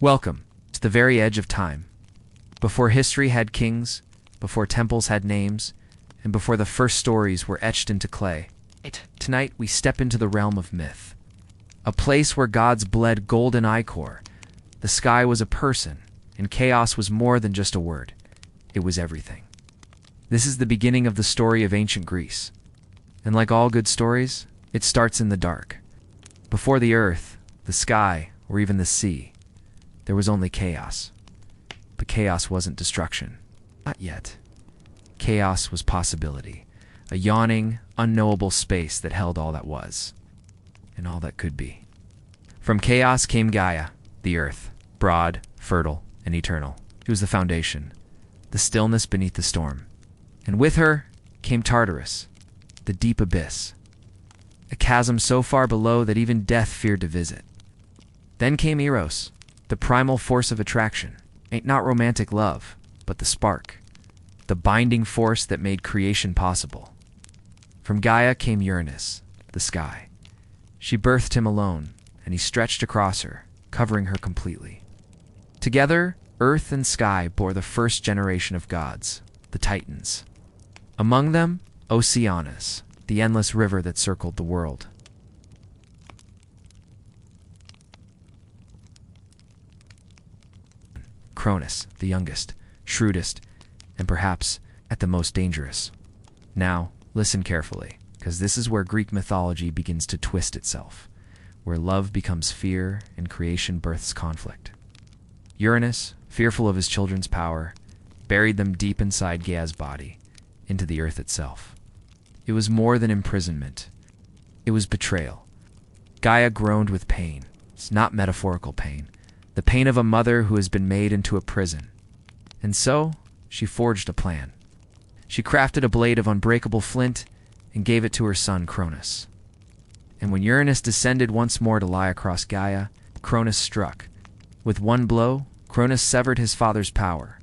Welcome to the very edge of time. Before history had kings, before temples had names, and before the first stories were etched into clay, tonight we step into the realm of myth. A place where gods bled golden ichor, the sky was a person, and chaos was more than just a word. It was everything. This is the beginning of the story of ancient Greece. And like all good stories, it starts in the dark. Before the earth, the sky, or even the sea, there was only chaos. But chaos wasn't destruction. Not yet. Chaos was possibility, a yawning, unknowable space that held all that was, and all that could be. From chaos came Gaia, the earth, broad, fertile, and eternal. It was the foundation, the stillness beneath the storm. And with her came Tartarus, the deep abyss, a chasm so far below that even death feared to visit. Then came Eros, the primal force of attraction, ain't not romantic love, but the spark, the binding force that made creation possible. From Gaia came Uranus, the sky. She birthed him alone, and he stretched across her, covering her completely. Together, earth and sky bore the first generation of gods, the Titans. Among them, Oceanus, the endless river that circled the world. Cronus, the youngest, shrewdest, and perhaps at the most dangerous. Now, listen carefully, because this is where Greek mythology begins to twist itself, where love becomes fear and creation births conflict. Uranus, fearful of his children's power, buried them deep inside Gaia's body, into the earth itself. It was more than imprisonment. It was betrayal. Gaia groaned with pain. It's not metaphorical pain. The pain of a mother who has been made into a prison. And so, she forged a plan. She crafted a blade of unbreakable flint and gave it to her son Cronus. And when Uranus descended once more to lie across Gaia, Cronus struck. With one blow, Cronus severed his father's power,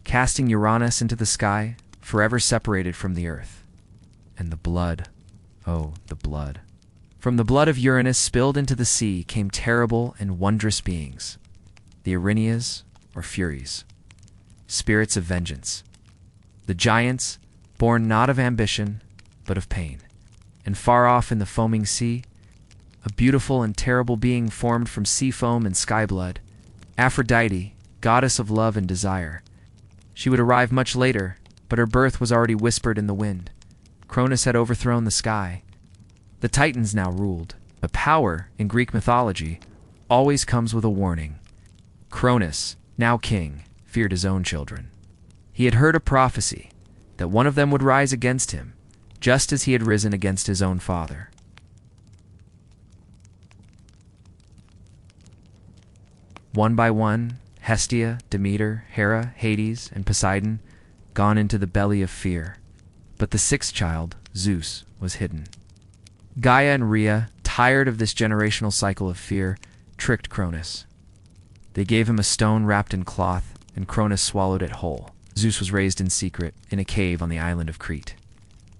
casting Uranus into the sky, forever separated from the earth. And the blood, oh, the blood. From the blood of Uranus spilled into the sea came terrible and wondrous beings, the Erinyes, or Furies, spirits of vengeance. The giants, born not of ambition, but of pain. And far off in the foaming sea, a beautiful and terrible being formed from sea foam and sky blood, Aphrodite, goddess of love and desire. She would arrive much later, but her birth was already whispered in the wind. Cronus had overthrown the sky. The Titans now ruled. But power, in Greek mythology, always comes with a warning. Cronus, now king, feared his own children. He had heard a prophecy that one of them would rise against him, just as he had risen against his own father. One by one, Hestia, Demeter, Hera, Hades, and Poseidon gone into the belly of fear. But the sixth child, Zeus, was hidden. Gaia and Rhea, tired of this generational cycle of fear, tricked Cronus. They gave him a stone wrapped in cloth, and Cronus swallowed it whole. Zeus was raised in secret, in a cave on the island of Crete.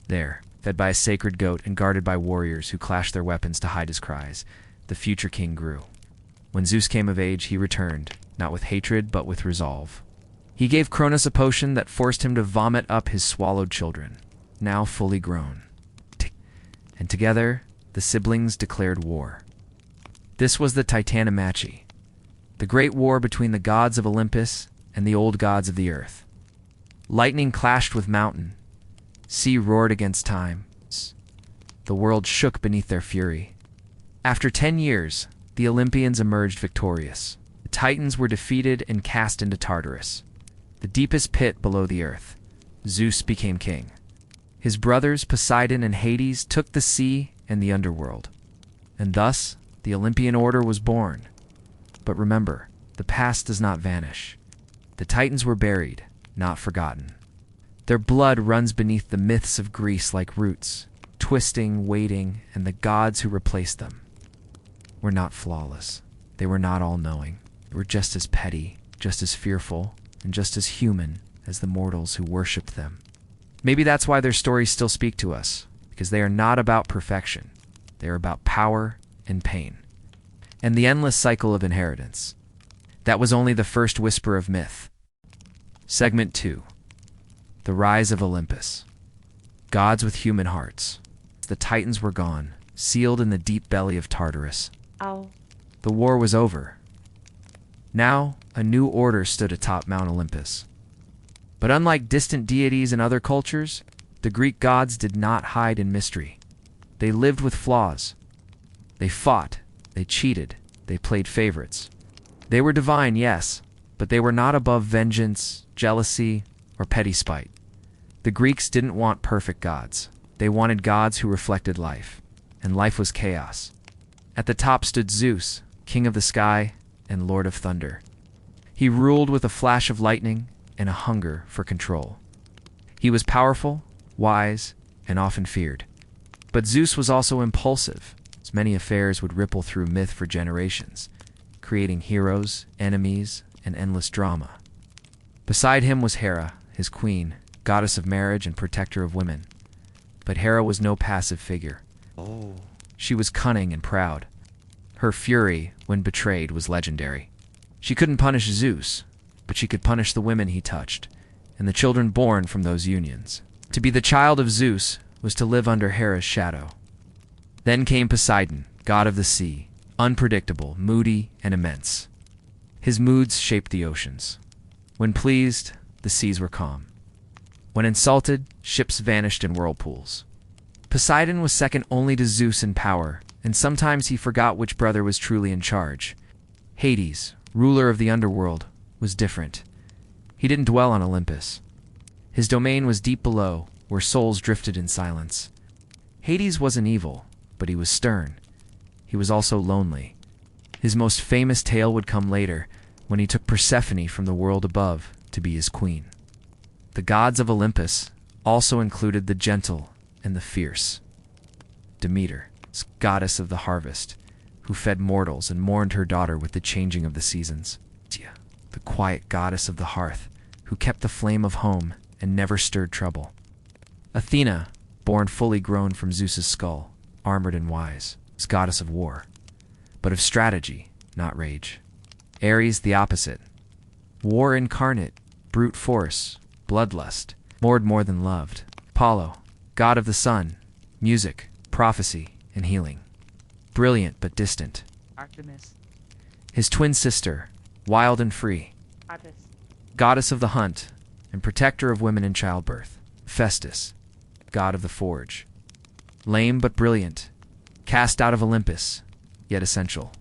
There, fed by a sacred goat and guarded by warriors who clashed their weapons to hide his cries, the future king grew. When Zeus came of age, he returned, not with hatred, but with resolve. He gave Cronus a potion that forced him to vomit up his swallowed children, now fully grown. And together, the siblings declared war. This was the Titanomachi, the great war between the gods of Olympus and the old gods of the earth. Lightning clashed with mountain. Sea roared against time. The world shook beneath their fury. After 10 years, the Olympians emerged victorious. The Titans were defeated and cast into Tartarus, the deepest pit below the earth. Zeus became king. His brothers Poseidon and Hades took the sea and the underworld. And thus, the Olympian order was born. But remember, the past does not vanish. The Titans were buried, not forgotten. Their blood runs beneath the myths of Greece like roots, twisting, waiting, and the gods who replaced them were not flawless. They were not all-knowing. They were just as petty, just as fearful, and just as human as the mortals who worshipped them. Maybe that's why their stories still speak to us, because they are not about perfection. They are about power and pain, and the endless cycle of inheritance. That was only the first whisper of myth. Segment 2. The Rise of Olympus. Gods with human hearts. The Titans were gone, sealed in the deep belly of Tartarus. Ow. The war was over. Now, a new order stood atop Mount Olympus. But unlike distant deities in other cultures, the Greek gods did not hide in mystery. They lived with flaws. They fought, they cheated, they played favorites. They were divine, yes, but they were not above vengeance, jealousy, or petty spite. The Greeks didn't want perfect gods. They wanted gods who reflected life, and life was chaos. At the top stood Zeus, king of the sky and lord of thunder. He ruled with a flash of lightning and a hunger for control. He was powerful, wise, and often feared. But Zeus was also impulsive. His many affairs would ripple through myth for generations, creating heroes, enemies, and endless drama. Beside him was Hera, his queen, goddess of marriage and protector of women. But Hera was no passive figure. She was cunning and proud. Her fury, when betrayed, was legendary. She couldn't punish Zeus, but she could punish the women he touched, and the children born from those unions. To be the child of Zeus was to live under Hera's shadow. Then came Poseidon, god of the sea, unpredictable, moody, and immense. His moods shaped the oceans. When pleased, the seas were calm. When insulted, ships vanished in whirlpools. Poseidon was second only to Zeus in power, and sometimes he forgot which brother was truly in charge. Hades, ruler of the underworld, was different. He didn't dwell on Olympus. His domain was deep below, where souls drifted in silence. Hades wasn't evil, but he was stern. He was also lonely. His most famous tale would come later, when he took Persephone from the world above to be his queen. The gods of Olympus also included the gentle and the fierce. Demeter, goddess of the harvest, who fed mortals and mourned her daughter with the changing of the seasons. The quiet goddess of the hearth, who kept the flame of home and never stirred trouble. Athena, born fully grown from Zeus's skull, armored and wise, was goddess of war, but of strategy, not rage. Ares, the opposite. War incarnate, brute force, bloodlust, more than loved. Apollo, god of the sun, music, prophecy, and healing. Brilliant but distant. Artemis. His twin sister, wild and free. Attis. Goddess of the hunt and protector of women in childbirth. Festus, god of the forge. Lame but brilliant, cast out of Olympus, yet essential.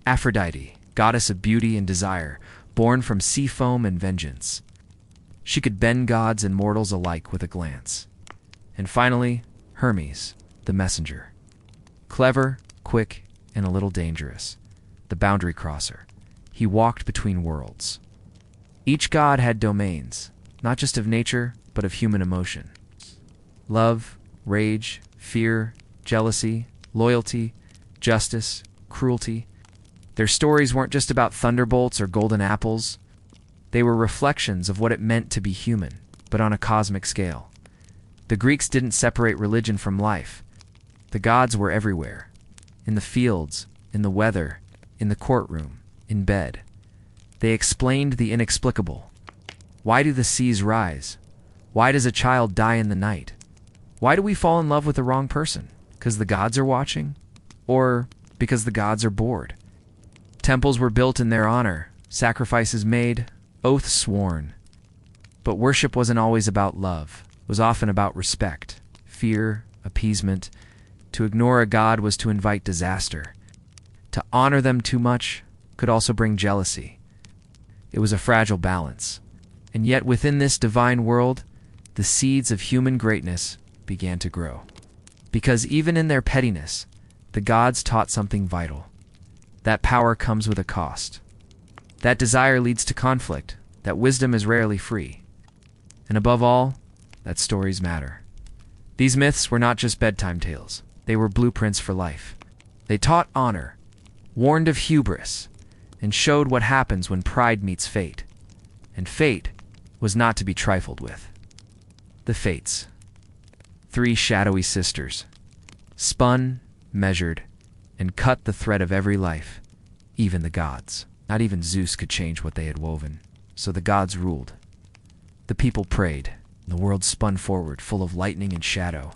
Aphrodite, goddess of beauty and desire, born from sea foam and vengeance. She could bend gods and mortals alike with a glance. And finally, Hermes, the messenger. Clever, quick, and a little dangerous. The boundary crosser. He walked between worlds. Each god had domains, not just of nature, but of human emotion. Love, rage, fear, jealousy, loyalty, justice, cruelty. Their stories weren't just about thunderbolts or golden apples. They were reflections of what it meant to be human, but on a cosmic scale. The Greeks didn't separate religion from life. The gods were everywhere. In the fields, in the weather, in the courtroom, in bed. They explained the inexplicable. Why do the seas rise? Why does a child die in the night? Why do we fall in love with the wrong person? Because the gods are watching? Or because the gods are bored? Temples were built in their honor, sacrifices made, oaths sworn. But worship wasn't always about love. It was often about respect, fear, appeasement. To ignore a god was to invite disaster. To honor them too much could also bring jealousy. It was a fragile balance. And yet within this divine world, the seeds of human greatness began to grow. Because even in their pettiness, the gods taught something vital. That power comes with a cost. That desire leads to conflict. That wisdom is rarely free. And above all, that stories matter. These myths were not just bedtime tales. They were blueprints for life. They taught honor, warned of hubris, and showed what happens when pride meets fate. And fate was not to be trifled with. The Fates. 3 shadowy sisters. Spun, measured, and cut the thread of every life, even the gods. Not even Zeus could change what they had woven, so the gods ruled. The people prayed, and the world spun forward, full of lightning and shadow.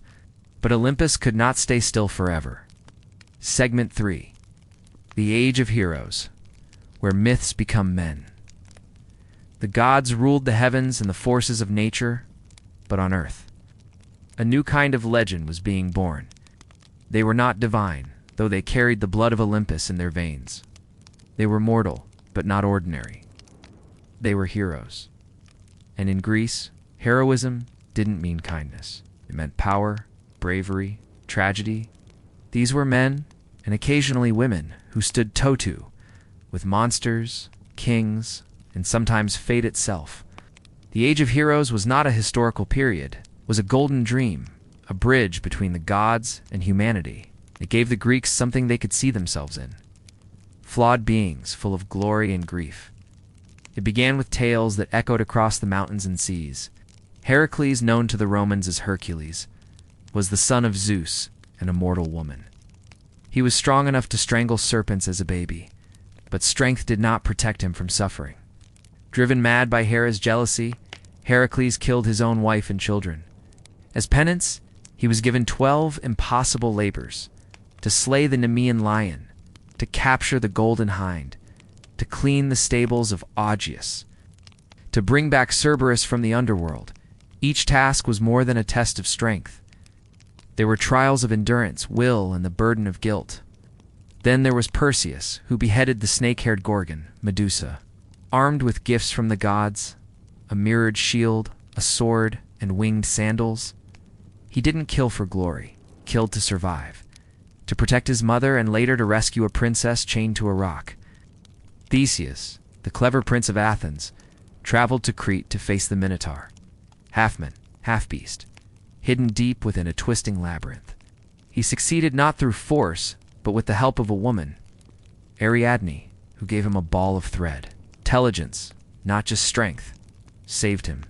But Olympus could not stay still forever. Segment 3. The Age of Heroes, where myths become men. The gods ruled the heavens and the forces of nature, but on earth, a new kind of legend was being born. They were not divine, though they carried the blood of Olympus in their veins. They were mortal, but not ordinary. They were heroes. And in Greece, heroism didn't mean kindness. It meant power, bravery, tragedy. These were men, and occasionally women, who stood toe-to with monsters, kings, and sometimes fate itself. The Age of Heroes was not a historical period. It was a golden dream, a bridge between the gods and humanity. It gave the Greeks something they could see themselves in. Flawed beings full of glory and grief. It began with tales that echoed across the mountains and seas. Heracles, known to the Romans as Hercules, was the son of Zeus and a mortal woman. He was strong enough to strangle serpents as a baby, but strength did not protect him from suffering. Driven mad by Hera's jealousy, Heracles killed his own wife and children. As penance, he was given 12 impossible labors: to slay the Nemean lion, to capture the golden hind, to clean the stables of Augeas, to bring back Cerberus from the underworld. Each task was more than a test of strength. There were trials of endurance, will, and the burden of guilt. Then there was Perseus, who beheaded the snake-haired Gorgon, Medusa. Armed with gifts from the gods, a mirrored shield, a sword, and winged sandals, he didn't kill for glory, killed to survive, to protect his mother and later to rescue a princess chained to a rock. Theseus, the clever prince of Athens, traveled to Crete to face the Minotaur, half-man, half-beast, hidden deep within a twisting labyrinth. He succeeded not through force, but with the help of a woman, Ariadne, who gave him a ball of thread. Intelligence, not just strength, saved him.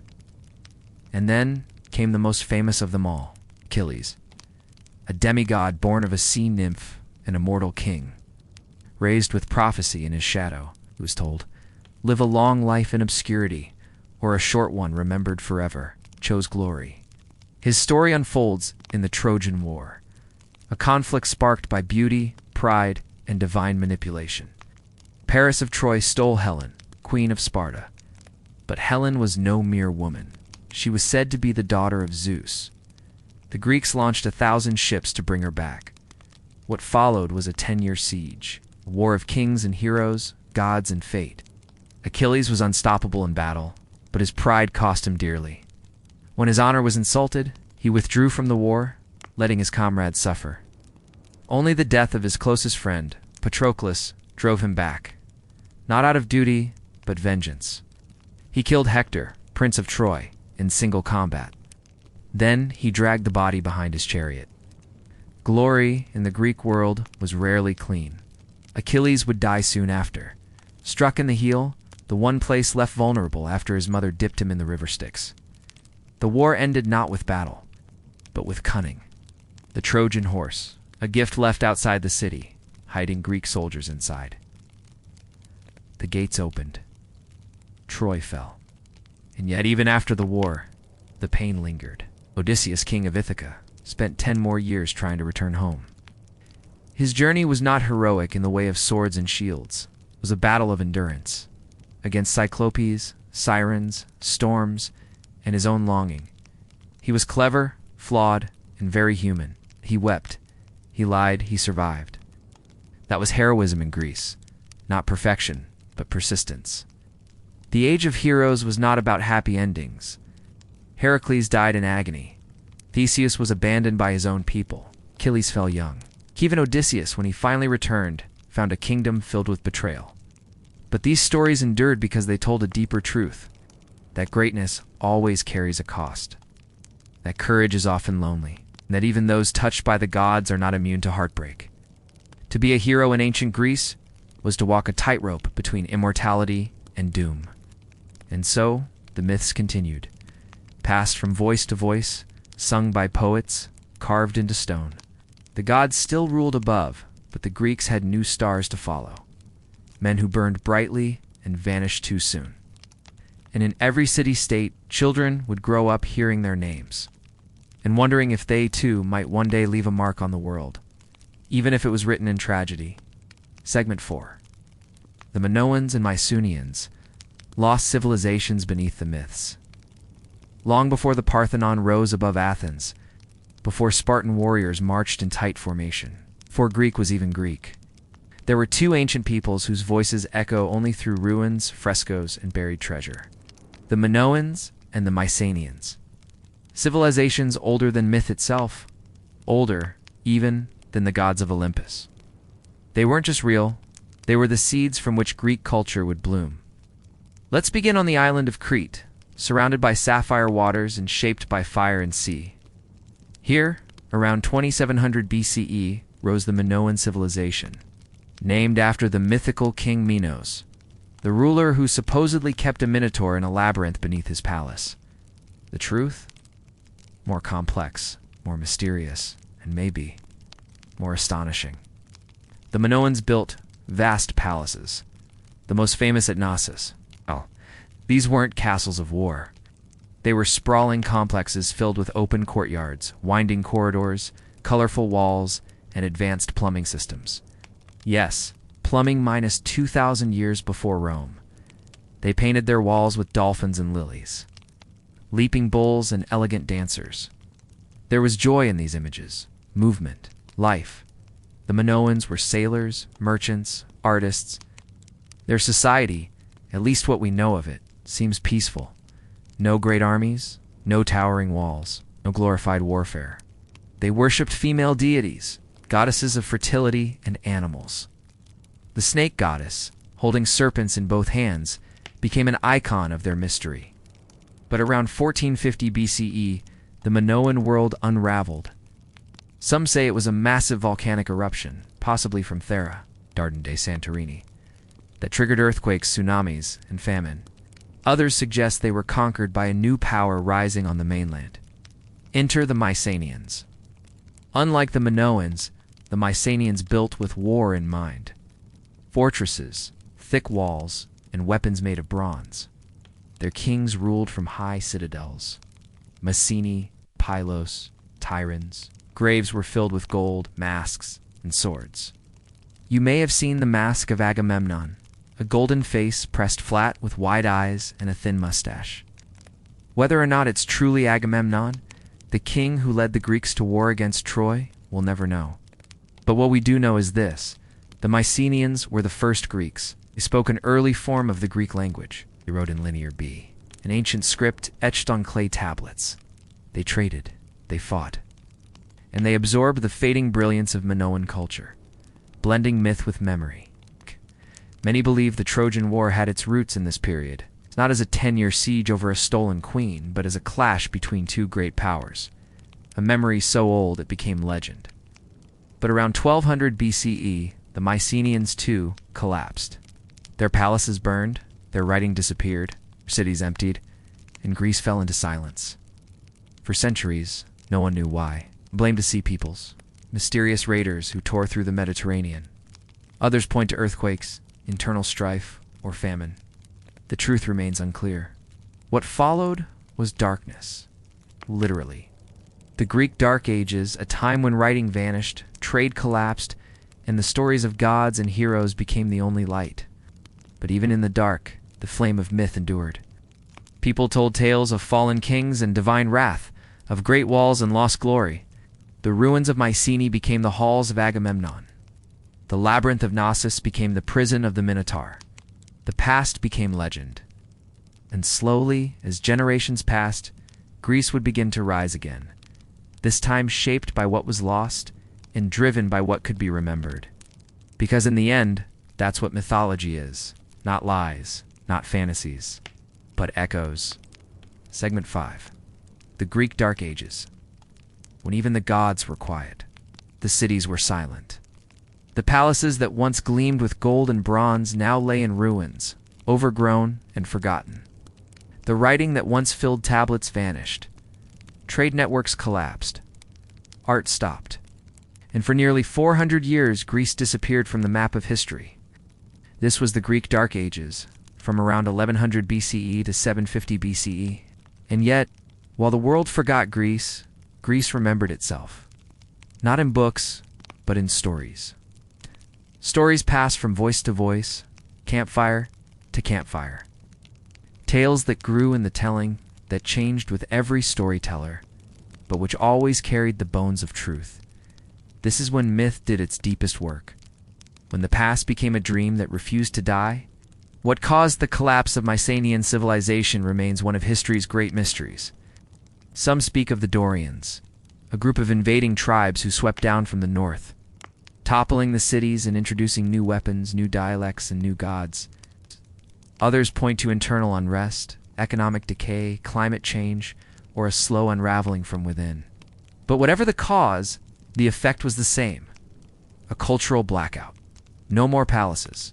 And then came the most famous of them all, Achilles, a demigod born of a sea nymph and a mortal king. Raised with prophecy in his shadow, he was told, live a long life in obscurity, or a short one remembered forever, chose glory. His story unfolds in the Trojan War, a conflict sparked by beauty, pride, and divine manipulation. Paris of Troy stole Helen, queen of Sparta. But Helen was no mere woman. She was said to be the daughter of Zeus. The Greeks launched 1,000 ships to bring her back. What followed was a 10-year siege, a war of kings and heroes, gods and fate. Achilles was unstoppable in battle, but his pride cost him dearly. When his honor was insulted, he withdrew from the war, letting his comrades suffer. Only the death of his closest friend, Patroclus, drove him back, not out of duty, but vengeance. He killed Hector, prince of Troy, in single combat. Then he dragged the body behind his chariot. Glory in the Greek world was rarely clean. Achilles would die soon after. Struck in the heel, the one place left vulnerable after his mother dipped him in the river Styx. The war ended not with battle, but with cunning. The Trojan horse, a gift left outside the city, hiding Greek soldiers inside. The gates opened. Troy fell. And yet even after the war, the pain lingered. Odysseus, king of Ithaca, spent 10 more years trying to return home. His journey was not heroic in the way of swords and shields. It was a battle of endurance. Against cyclopes, sirens, storms, and his own longing. He was clever, flawed, and very human. He wept. He lied. He survived. That was heroism in Greece. Not perfection, but persistence. The Age of Heroes was not about happy endings. Heracles died in agony. Theseus was abandoned by his own people. Achilles fell young. Even Odysseus, when he finally returned, found a kingdom filled with betrayal. But these stories endured because they told a deeper truth, that greatness always carries a cost, that courage is often lonely, and that even those touched by the gods are not immune to heartbreak. To be a hero in ancient Greece was to walk a tightrope between immortality and doom. And so, the myths continued, passed from voice to voice, sung by poets, carved into stone. The gods still ruled above, but the Greeks had new stars to follow. men who burned brightly and vanished too soon. And in every city-state, children would grow up hearing their names and wondering if they, too, might one day leave a mark on the world, even if it was written in tragedy. Segment 4. The Minoans and Mycenaeans, lost civilizations beneath the myths. Long before the Parthenon rose above Athens, before Spartan warriors marched in tight formation, before Greek was even Greek, there were two ancient peoples whose voices echo only through ruins, frescoes, and buried treasure: the Minoans and the Mycenaeans. Civilizations older than myth itself, older even than the gods of Olympus. They weren't just real, they were the seeds from which Greek culture would bloom. Let's begin on the island of Crete, surrounded by sapphire waters and shaped by fire and sea. Here, around 2700 BCE, rose the Minoan civilization, named after the mythical king Minos, the ruler who supposedly kept a minotaur in a labyrinth beneath his palace. The truth? More complex, more mysterious, and maybe more astonishing. The Minoans built vast palaces, the most famous at Knossos. Well, these weren't castles of war. They were sprawling complexes filled with open courtyards, winding corridors, colorful walls, and advanced plumbing systems. Yes, plumbing minus 2,000 years before Rome. They painted their walls with dolphins and lilies, leaping bulls and elegant dancers. There was joy in these images, movement, life. The Minoans were sailors, merchants, artists. Their society, at least what we know of it, seems peaceful. No great armies, no towering walls, no glorified warfare. They worshipped female deities, goddesses of fertility and animals. The snake goddess, holding serpents in both hands, became an icon of their mystery. But around 1450 BCE, the Minoan world unraveled. Some say it was a massive volcanic eruption, possibly from Thera, Dardan de Santorini, that triggered earthquakes, tsunamis, and famine. Others suggest they were conquered by a new power rising on the mainland. Enter the Mycenaeans. Unlike the Minoans, the Mycenaeans built with war in mind. Fortresses, thick walls, and weapons made of bronze. Their kings ruled from high citadels. Mycenae, Pylos, Tyrans. Graves were filled with gold, masks, and swords. You may have seen the mask of Agamemnon, a golden face pressed flat with wide eyes and a thin mustache. Whether or not it's truly Agamemnon, the king who led the Greeks to war against Troy, we'll never know. But what we do know is this: the Mycenaeans were the first Greeks. They spoke an early form of the Greek language. They wrote in Linear B, an ancient script etched on clay tablets. They traded, they fought, and they absorbed the fading brilliance of Minoan culture, blending myth with memory. Many believe the Trojan War had its roots in this period, not as a 10-year siege over a stolen queen, but as a clash between two great powers, a memory so old it became legend. But around 1200 BCE, the Mycenaeans too collapsed. Their palaces burned, their writing disappeared, their cities emptied, and Greece fell into silence. For centuries, no one knew why. Blamed the sea peoples, mysterious raiders who tore through the Mediterranean. Others point to earthquakes, internal strife, or famine. The truth remains unclear. What followed was darkness, literally. The Greek Dark Ages, a time when writing vanished, trade collapsed, and the stories of gods and heroes became the only light. But even in the dark, the flame of myth endured. People told tales of fallen kings and divine wrath, of great walls and lost glory. The ruins of Mycenae became the halls of Agamemnon. The labyrinth of Knossos became the prison of the Minotaur. The past became legend. And slowly, as generations passed, Greece would begin to rise again, this time shaped by what was lost and driven by what could be remembered. Because in the end, that's what mythology is. Not lies, not fantasies, but echoes. Segment 5. The Greek Dark Ages. When even the gods were quiet, the cities were silent. The palaces that once gleamed with gold and bronze now lay in ruins, overgrown and forgotten. The writing that once filled tablets vanished. Trade networks collapsed. Art stopped. And for nearly 400 years, Greece disappeared from the map of history. This was the Greek Dark Ages, from around 1100 BCE to 750 BCE. And yet, while the world forgot Greece, Greece remembered itself. Not in books, but in stories. Stories passed from voice to voice, campfire to campfire. Tales that grew in the telling, that changed with every storyteller, but which always carried the bones of truth. This is when myth did its deepest work. When the past became a dream that refused to die. What caused the collapse of Mycenaean civilization remains one of history's great mysteries. Some speak of the Dorians, a group of invading tribes who swept down from the north, toppling the cities and introducing new weapons, new dialects, and new gods. Others point to internal unrest, economic decay, climate change, or a slow unraveling from within. But whatever the cause, the effect was the same: a cultural blackout. No more palaces.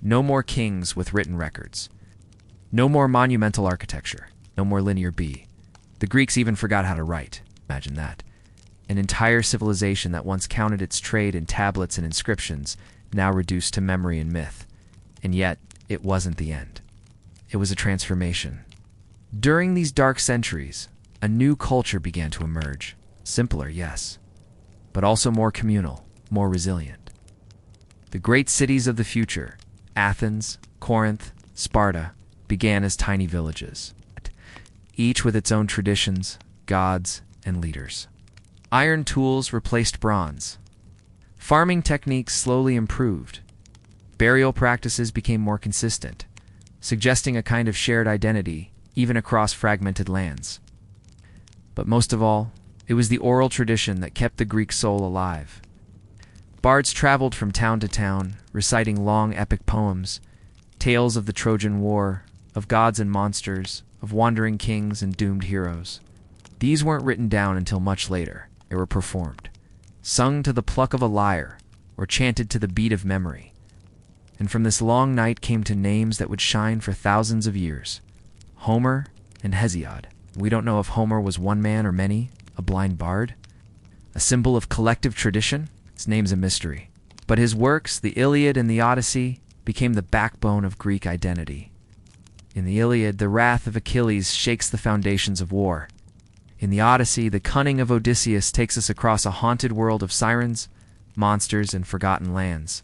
No more kings with written records. No more monumental architecture. No more linear B. The Greeks even forgot how to write. Imagine that. An entire civilization that once counted its trade in tablets and inscriptions, now reduced to memory and myth. And yet, it wasn't the end. It was a transformation. During these dark centuries, a new culture began to emerge. Simpler, yes, but also more communal, more resilient. The great cities of the future, Athens, Corinth, Sparta, began as tiny villages, each with its own traditions, gods, and leaders. Iron tools replaced bronze. Farming techniques slowly improved. Burial practices became more consistent, suggesting a kind of shared identity, even across fragmented lands. But most of all, it was the oral tradition that kept the Greek soul alive. Bards traveled from town to town, reciting long epic poems, tales of the Trojan War, of gods and monsters, of wandering kings and doomed heroes. These weren't written down until much later. They were performed, sung to the pluck of a lyre, or chanted to the beat of memory. And from this long night came to names that would shine for thousands of years: Homer and Hesiod. We don't know if Homer was one man or many, a blind bard, a symbol of collective tradition. His name's a mystery. But his works, the Iliad and the Odyssey, became the backbone of Greek identity. In the Iliad, the wrath of Achilles shakes the foundations of war. In the Odyssey, the cunning of Odysseus takes us across a haunted world of sirens, monsters, and forgotten lands.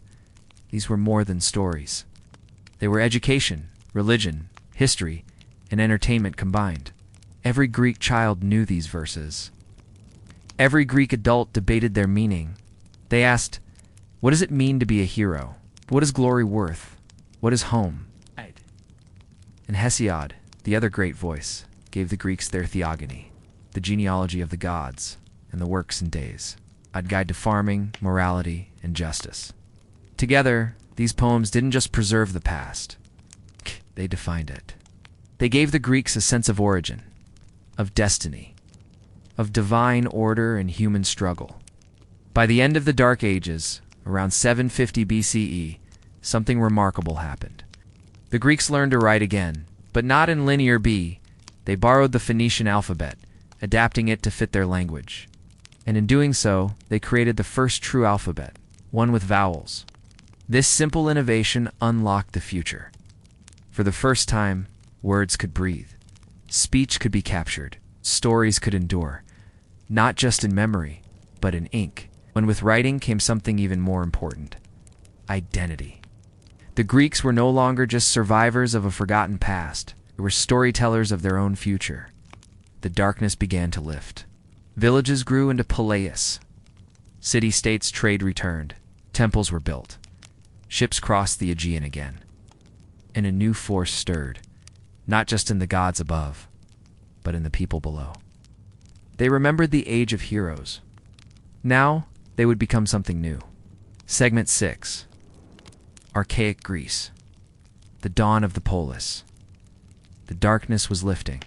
These were more than stories. They were education, religion, history, and entertainment combined. Every Greek child knew these verses. Every Greek adult debated their meaning. They asked, what does it mean to be a hero? What is glory worth? What is home? And Hesiod, the other great voice, gave the Greeks their theogony, the genealogy of the gods, and the works and days, a guide to farming, morality, and justice. Together, these poems didn't just preserve the past. They defined it. They gave the Greeks a sense of origin, of destiny, of divine order and human struggle. By the end of the Dark Ages, around 750 BCE, something remarkable happened. The Greeks learned to write again, but not in linear B. They borrowed the Phoenician alphabet, adapting it to fit their language. And in doing so, they created the first true alphabet, one with vowels. This simple innovation unlocked the future. For the first time, words could breathe. Speech could be captured. Stories could endure. Not just in memory, but in ink. When with writing came something even more important: identity. The Greeks were no longer just survivors of a forgotten past. They were storytellers of their own future. The darkness began to lift. Villages grew into palaeus. City-states trade returned. Temples were built. Ships crossed the Aegean again. And a new force stirred, not just in the gods above, but in the people below. They remembered the age of heroes. Now, they would become something new. Segment 6. Archaic Greece. The dawn of the polis. The darkness was lifting.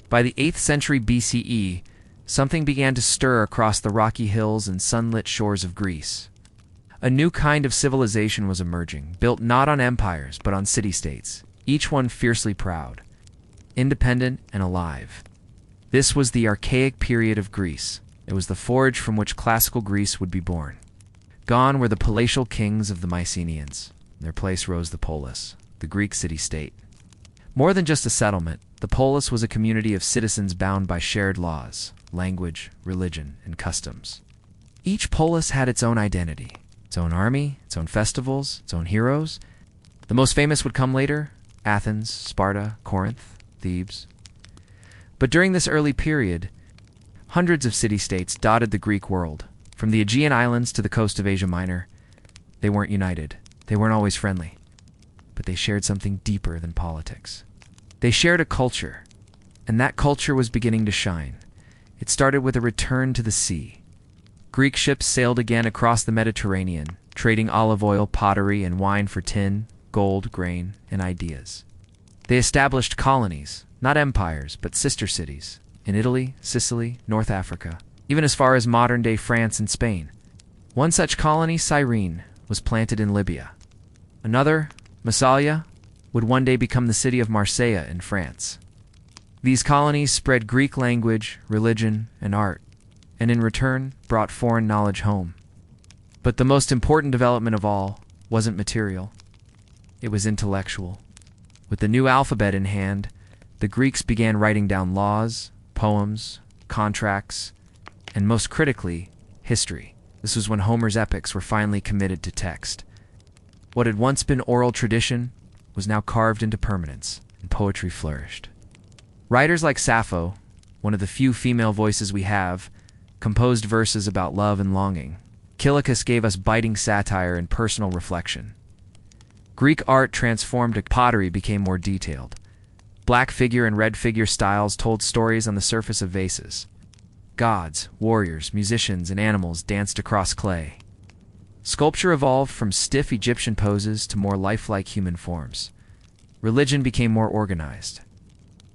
By the 8th century BCE, something began to stir across the rocky hills and sunlit shores of Greece. A new kind of civilization was emerging, built not on empires, but on city-states, each one fiercely proud, independent and alive. This was the archaic period of Greece. It was the forge from which classical Greece would be born. Gone were the palatial kings of the Mycenaeans. In their place rose the polis, the Greek city-state. More than just a settlement, the polis was a community of citizens bound by shared laws, language, religion, and customs. Each polis had its own identity, its own army, its own festivals, its own heroes. The most famous would come later: Athens, Sparta, Corinth, Thebes. But during this early period, hundreds of city-states dotted the Greek world. From the Aegean Islands to the coast of Asia Minor, they weren't united. They weren't always friendly. But they shared something deeper than politics. They shared a culture, and that culture was beginning to shine. It started with a return to the sea. Greek ships sailed again across the Mediterranean, trading olive oil, pottery, and wine for tin, gold, grain, and ideas. They established colonies, not empires, but sister cities, in Italy, Sicily, North Africa, even as far as modern-day France and Spain. One such colony, Cyrene, was planted in Libya. Another, Massalia, would one day become the city of Marseille in France. These colonies spread Greek language, religion, and art, and in return brought foreign knowledge home. But the most important development of all wasn't material. It was intellectual. With the new alphabet in hand, the Greeks began writing down laws, poems, contracts, and most critically, history. This was when Homer's epics were finally committed to text. What had once been oral tradition was now carved into permanence, and poetry flourished. Writers like Sappho, one of the few female voices we have, composed verses about love and longing. Callicus gave us biting satire and personal reflection. Greek art transformed, pottery became more detailed. Black figure and red figure styles told stories on the surface of vases. Gods, warriors, musicians, and animals danced across clay. Sculpture evolved from stiff Egyptian poses to more lifelike human forms. Religion became more organized.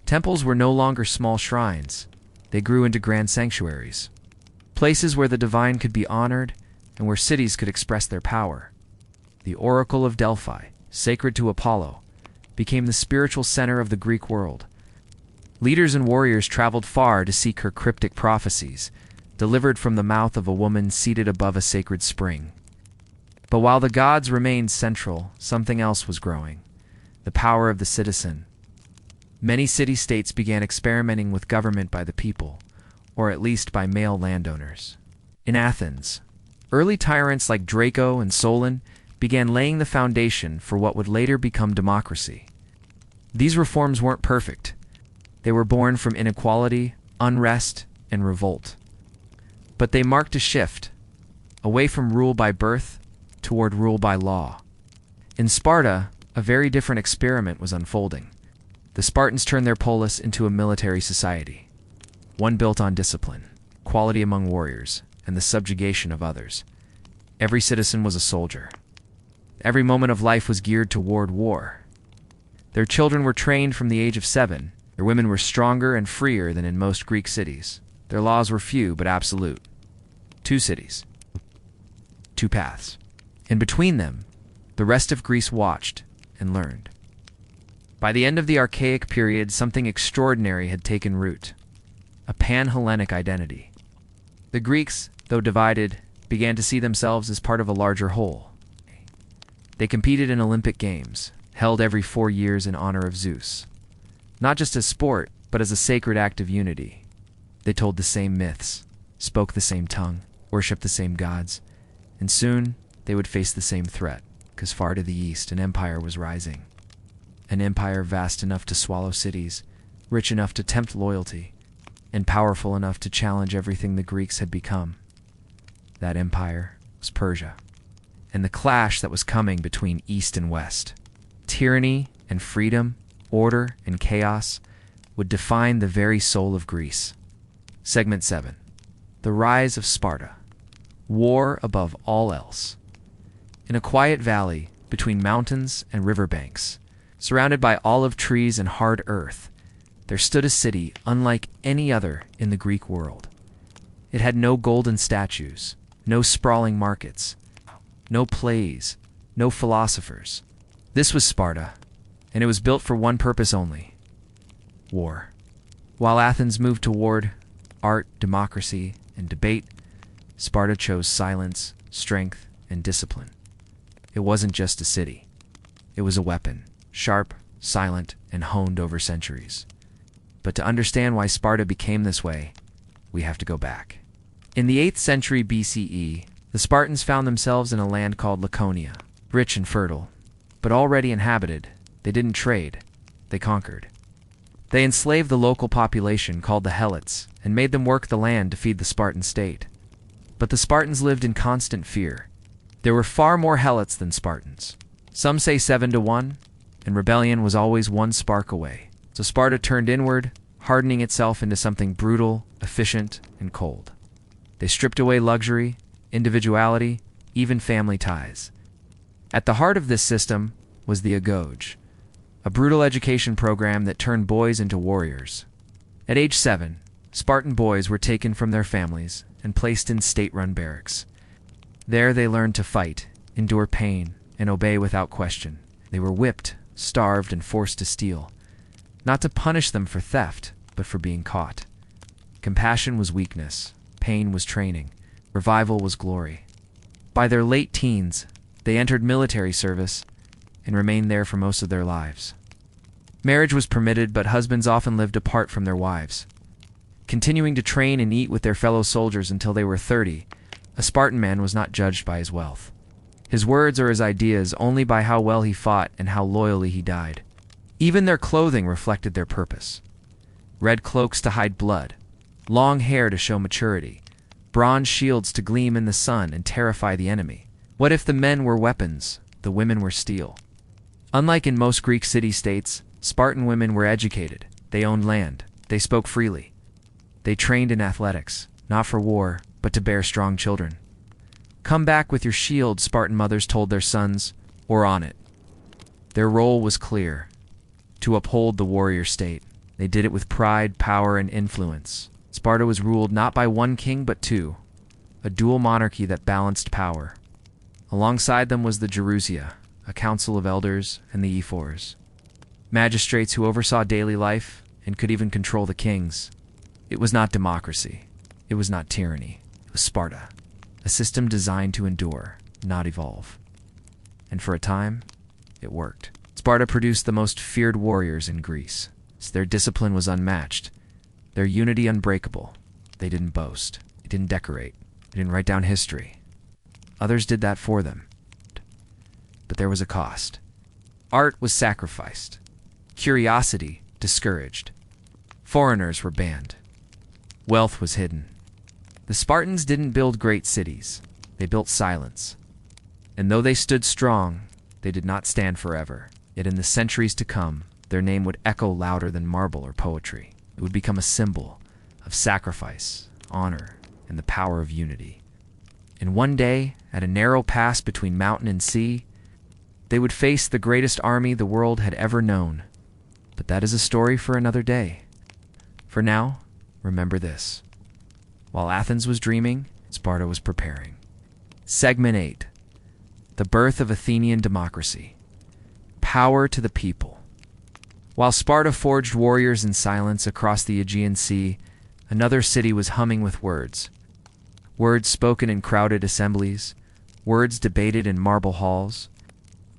Temples were no longer small shrines. They grew into grand sanctuaries, places where the divine could be honored and where cities could express their power. The Oracle of Delphi, sacred to Apollo, became the spiritual center of the Greek world. Leaders and warriors traveled far to seek her cryptic prophecies, delivered from the mouth of a woman seated above a sacred spring. But while the gods remained central, something else was growing: the power of the citizen. Many city-states began experimenting with government by the people, or at least by male landowners. In Athens, early tyrants like Draco and Solon began laying the foundation for what would later become democracy. These reforms weren't perfect. They were born from inequality, unrest, and revolt. But they marked a shift, away from rule by birth toward rule by law. In Sparta, a very different experiment was unfolding. The Spartans turned their polis into a military society, one built on discipline, equality among warriors, and the subjugation of others. Every citizen was a soldier. Every moment of life was geared toward war. Their children were trained from the age of 7. Their women were stronger and freer than in most Greek cities. Their laws were few but absolute. 2 cities, 2 paths. And between them, the rest of Greece watched and learned. By the end of the Archaic period, something extraordinary had taken root: a pan-Hellenic identity. The Greeks, though divided, began to see themselves as part of a larger whole. They competed in Olympic Games, held every 4 years in honor of Zeus, not just as sport, but as a sacred act of unity. They told the same myths, spoke the same tongue, worshipped the same gods, and soon they would face the same threat, because far to the east an empire was rising. An empire vast enough to swallow cities, rich enough to tempt loyalty, and powerful enough to challenge everything the Greeks had become. That empire was Persia, and the clash that was coming between East and West. Tyranny and freedom, order and chaos, would define the very soul of Greece. Segment 7. The Rise of Sparta. War above all else. In a quiet valley between mountains and riverbanks, surrounded by olive trees and hard earth, there stood a city unlike any other in the Greek world. It had no golden statues, no sprawling markets, no plays, no philosophers. This was Sparta, and it was built for one purpose only: war. While Athens moved toward art, democracy, and debate, Sparta chose silence, strength, and discipline. It wasn't just a city. It was a weapon, sharp, silent, and honed over centuries. But to understand why Sparta became this way, we have to go back. In the 8th century BCE, the Spartans found themselves in a land called Laconia, rich and fertile, but already inhabited. They didn't trade, they conquered. They enslaved the local population called the Helots and made them work the land to feed the Spartan state. But the Spartans lived in constant fear. There were far more Helots than Spartans. Some say 7-1, and rebellion was always one spark away. So Sparta turned inward, hardening itself into something brutal, efficient, and cold. They stripped away luxury, individuality, even family ties. At the heart of this system was the agoge, a brutal education program that turned boys into warriors. At age 7, Spartan boys were taken from their families and placed in state-run barracks. There they learned to fight, endure pain, and obey without question. They were whipped, starved, and forced to steal, not to punish them for theft, but for being caught. Compassion was weakness, pain was training, revival was glory. By their late teens, they entered military service and remained there for most of their lives. Marriage was permitted, but husbands often lived apart from their wives. Continuing to train and eat with their fellow soldiers until they were 30, a Spartan man was not judged by his wealth, his words or his ideas, only by how well he fought and how loyally he died. Even their clothing reflected their purpose. Red cloaks to hide blood, long hair to show maturity, bronze shields to gleam in the sun and terrify the enemy. What if the men were weapons, the women were steel? Unlike in most Greek city-states, Spartan women were educated. They owned land. They spoke freely. They trained in athletics, not for war, but to bear strong children. Come back with your shield, Spartan mothers told their sons, or on it. Their role was clear: to uphold the warrior state. They did it with pride, power, and influence. Sparta was ruled not by one king but two, a dual monarchy that balanced power. Alongside them was the Gerousia, a council of elders, and the ephors, magistrates who oversaw daily life and could even control the kings. It was not democracy. It was not tyranny. It was Sparta, a system designed to endure, not evolve. And for a time, it worked. Sparta produced the most feared warriors in Greece. Their discipline was unmatched, their unity unbreakable. They didn't boast. They didn't decorate. They didn't write down history. Others did that for them. But there was a cost. Art was sacrificed. Curiosity discouraged. Foreigners were banned. Wealth was hidden. The Spartans didn't build great cities. They built silence. And though they stood strong, they did not stand forever. Yet in the centuries to come, their name would echo louder than marble or poetry. It would become a symbol of sacrifice, honor, and the power of unity. And one day, at a narrow pass between mountain and sea, they would face the greatest army the world had ever known. But that is a story for another day. For now, remember this: while Athens was dreaming, Sparta was preparing. Segment 8. The birth of Athenian democracy. Power to the people. While Sparta forged warriors in silence across the Aegean Sea, another city was humming with words. Words spoken in crowded assemblies, words debated in marble halls,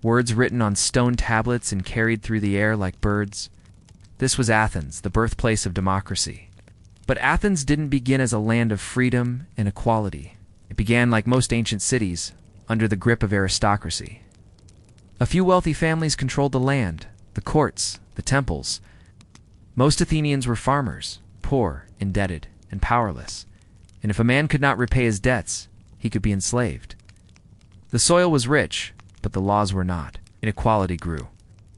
words written on stone tablets and carried through the air like birds. This was Athens, the birthplace of democracy. But Athens didn't begin as a land of freedom and equality. It began, like most ancient cities, under the grip of aristocracy. A few wealthy families controlled the land, the courts, the temples. Most Athenians were farmers, poor, indebted, and powerless. And if a man could not repay his debts, he could be enslaved. The soil was rich, but the laws were not. Inequality grew.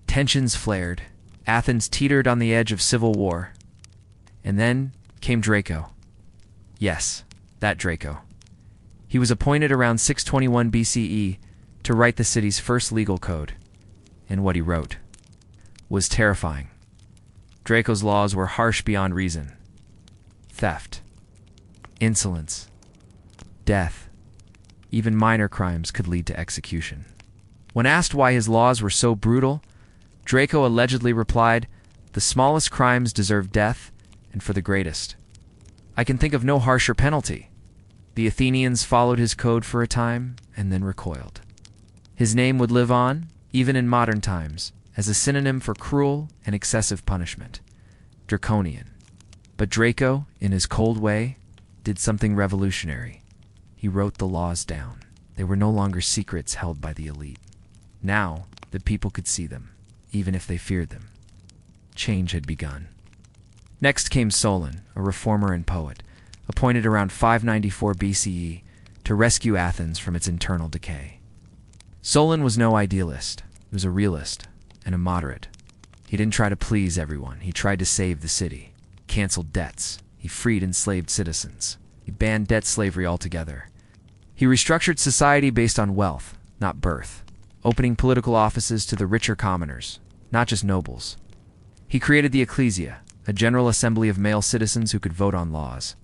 Tensions flared. Athens teetered on the edge of civil war. And then came Draco. Yes, that Draco. He was appointed around 621 BCE to write the city's first legal code. And what he wrote was terrifying. Draco's laws were harsh beyond reason. Theft, insolence, death, even minor crimes could lead to execution. When asked why his laws were so brutal, Draco allegedly replied, "The smallest crimes deserve death, and for the greatest. I can think of no harsher penalty." The Athenians followed his code for a time, and then recoiled. His name would live on, even in modern times, as a synonym for cruel and excessive punishment. Draconian. But Draco, in his cold way, did something revolutionary. He wrote the laws down. They were no longer secrets held by the elite. Now, the people could see them, even if they feared them. Change had begun. Next came Solon, a reformer and poet, appointed around 594 BCE to rescue Athens from its internal decay. Solon was no idealist. He was a realist and a moderate. He didn't try to please everyone. He tried to save the city. He canceled debts. He freed enslaved citizens. He banned debt slavery altogether. He restructured society based on wealth, not birth, opening political offices to the richer commoners, not just nobles. He created the ecclesia, a general assembly of male citizens who could vote on laws.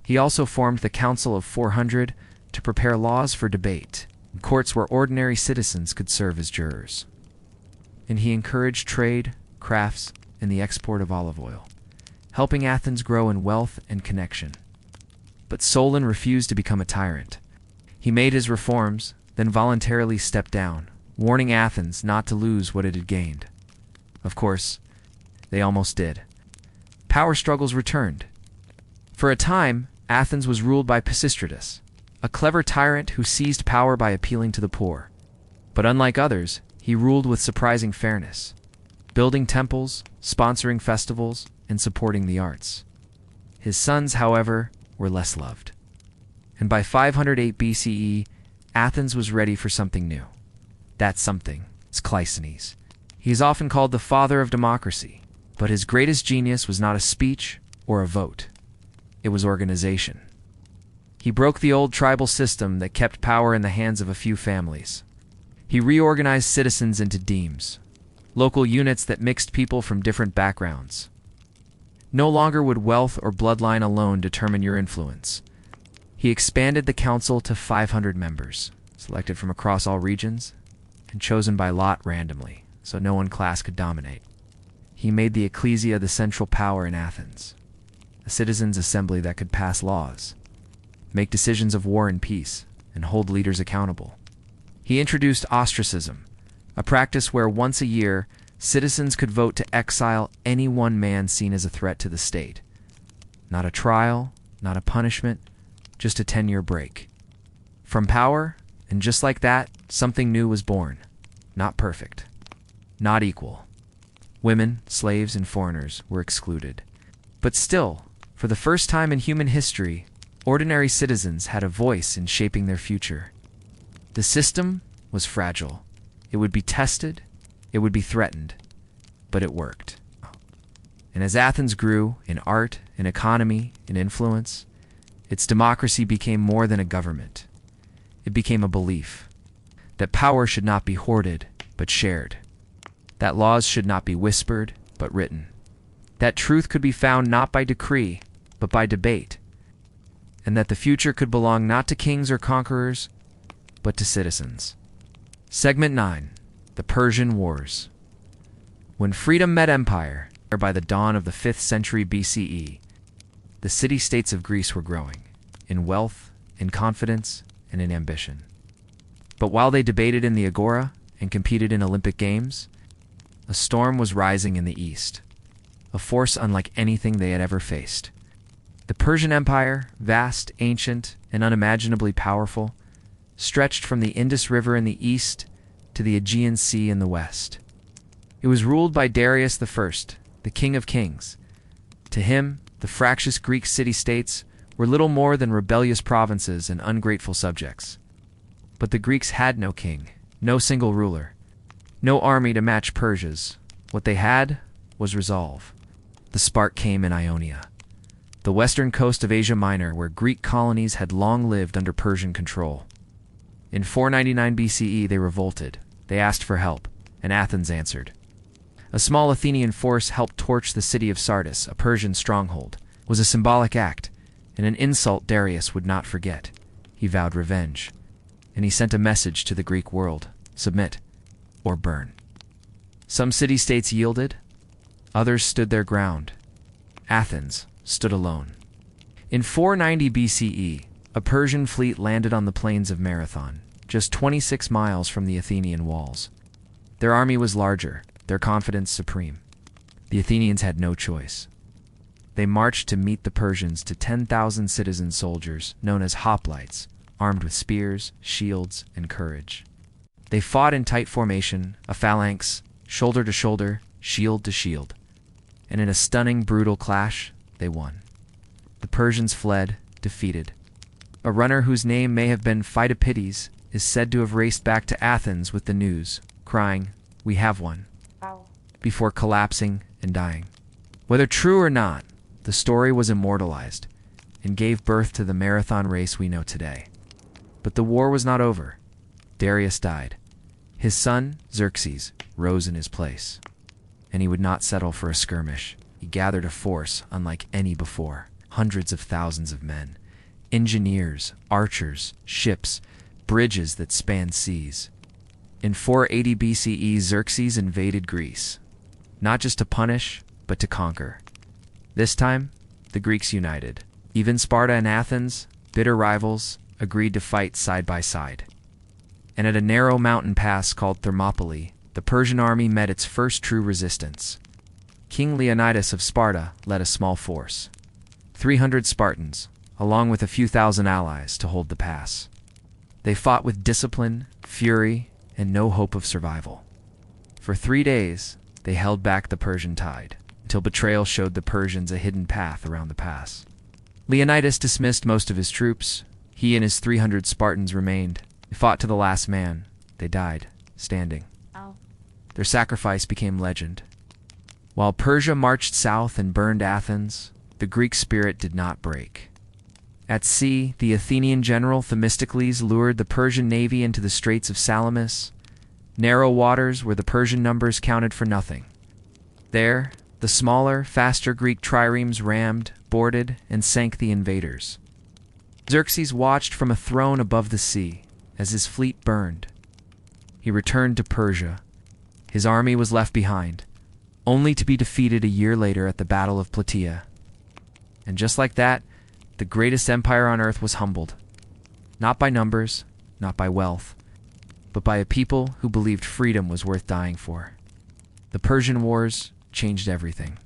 He also formed the Council of 400 to prepare laws for debate, in courts where ordinary citizens could serve as jurors. And he encouraged trade, crafts, and the export of olive oil, helping Athens grow in wealth and connection. But Solon refused to become a tyrant. He made his reforms, then voluntarily stepped down, warning Athens not to lose what it had gained. Of course, they almost did. Power struggles returned. For a time, Athens was ruled by Pisistratus, a clever tyrant who seized power by appealing to the poor. But unlike others, he ruled with surprising fairness, building temples, sponsoring festivals, and supporting the arts. His sons, however, were less loved. And by 508 BCE, Athens was ready for something new. That something is Cleisthenes. He is often called the father of democracy, but his greatest genius was not a speech or a vote. It was organization. He broke the old tribal system that kept power in the hands of a few families. He reorganized citizens into demes, local units that mixed people from different backgrounds. No longer would wealth or bloodline alone determine your influence. He expanded the council to 500 members, selected from across all regions, and chosen by lot randomly, so no one class could dominate. He made the ecclesia the central power in Athens, a citizens' assembly that could pass laws, make decisions of war and peace, and hold leaders accountable. He introduced ostracism, a practice where once a year, citizens could vote to exile any one man seen as a threat to the state. Not a trial, not a punishment, just a 10-year break. From power, and just like that, something new was born. Not perfect. Not equal. Women, slaves, and foreigners were excluded. But still, for the first time in human history, ordinary citizens had a voice in shaping their future. The system was fragile. It would be tested, it would be threatened, but it worked. And as Athens grew in art, in economy, in influence, its democracy became more than a government. It became a belief that power should not be hoarded, but shared. That laws should not be whispered, but written. That truth could be found not by decree, but by debate. And that the future could belong not to kings or conquerors, but to citizens. Segment 9. The Persian Wars. When freedom met empire, by the dawn of the 5th century BCE, the city-states of Greece were growing, in wealth, in confidence, and in ambition. But while they debated in the agora and competed in Olympic Games, a storm was rising in the east, a force unlike anything they had ever faced. The Persian Empire, vast, ancient, and unimaginably powerful, stretched from the Indus River in the east to the Aegean Sea in the west. It was ruled by Darius I, the king of kings. To him, the fractious Greek city-states were little more than rebellious provinces and ungrateful subjects. But the Greeks had no king, no single ruler, no army to match Persia's. What they had was resolve. The spark came in Ionia, the western coast of Asia Minor, where Greek colonies had long lived under Persian control. In 499 BCE, they revolted. They asked for help, and Athens answered. A small Athenian force helped torch the city of Sardis, a Persian stronghold. It was a symbolic act, and an insult Darius would not forget. He vowed revenge, and he sent a message to the Greek world: submit or burn. Some city-states yielded, others stood their ground. Athens stood alone. In 490 BCE, a Persian fleet landed on the plains of Marathon, just 26 miles from the Athenian walls. Their army was larger, their confidence supreme. The Athenians had no choice. They marched to meet the Persians to 10,000 citizen soldiers known as hoplites, armed with spears, shields, and courage. They fought in tight formation, a phalanx, shoulder to shoulder, shield to shield. And in a stunning, brutal clash, they won. The Persians fled, defeated. A runner whose name may have been Pheidippides is said to have raced back to Athens with the news, crying, "We have won," before collapsing and dying. Whether true or not, the story was immortalized and gave birth to the marathon race we know today. But the war was not over. Darius died. His son, Xerxes, rose in his place. And he would not settle for a skirmish. He gathered a force unlike any before, hundreds of thousands of men, engineers, archers, ships, bridges that spanned seas. In 480 BCE, Xerxes invaded Greece, not just to punish, but to conquer. This time, the Greeks united. Even Sparta and Athens, bitter rivals, agreed to fight side by side. And at a narrow mountain pass called Thermopylae, the Persian army met its first true resistance. King Leonidas of Sparta led a small force, 300 Spartans, along with a few thousand allies, to hold the pass. They fought with discipline, fury, and no hope of survival. For 3 days, they held back the Persian tide, until betrayal showed the Persians a hidden path around the pass. Leonidas dismissed most of his troops. He and his 300 Spartans remained. They fought to the last man. They died, standing. Their sacrifice became legend. While Persia marched south and burned Athens, the Greek spirit did not break. At sea, the Athenian general Themistocles lured the Persian navy into the Straits of Salamis, narrow waters where the Persian numbers counted for nothing. There, the smaller, faster Greek triremes rammed, boarded, and sank the invaders. Xerxes watched from a throne above the sea as his fleet burned. He returned to Persia. His army was left behind, only to be defeated a year later at the Battle of Plataea. And just like that, the greatest empire on earth was humbled. Not by numbers, not by wealth, but by a people who believed freedom was worth dying for. The Persian Wars changed everything.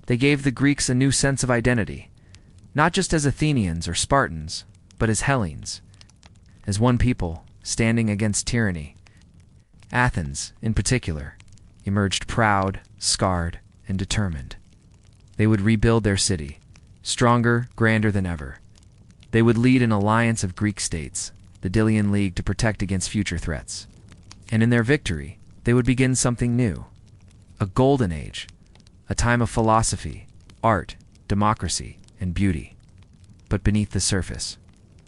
They gave the Greeks a new sense of identity, not just as Athenians or Spartans, but as Hellenes, as one people standing against tyranny. Athens, in particular, emerged proud, scarred, and determined. They would rebuild their city, stronger, grander than ever. They would lead an alliance of Greek states, the Delian League, to protect against future threats. And in their victory, they would begin something new. A golden age, a time of philosophy, art, democracy, and beauty. But beneath the surface,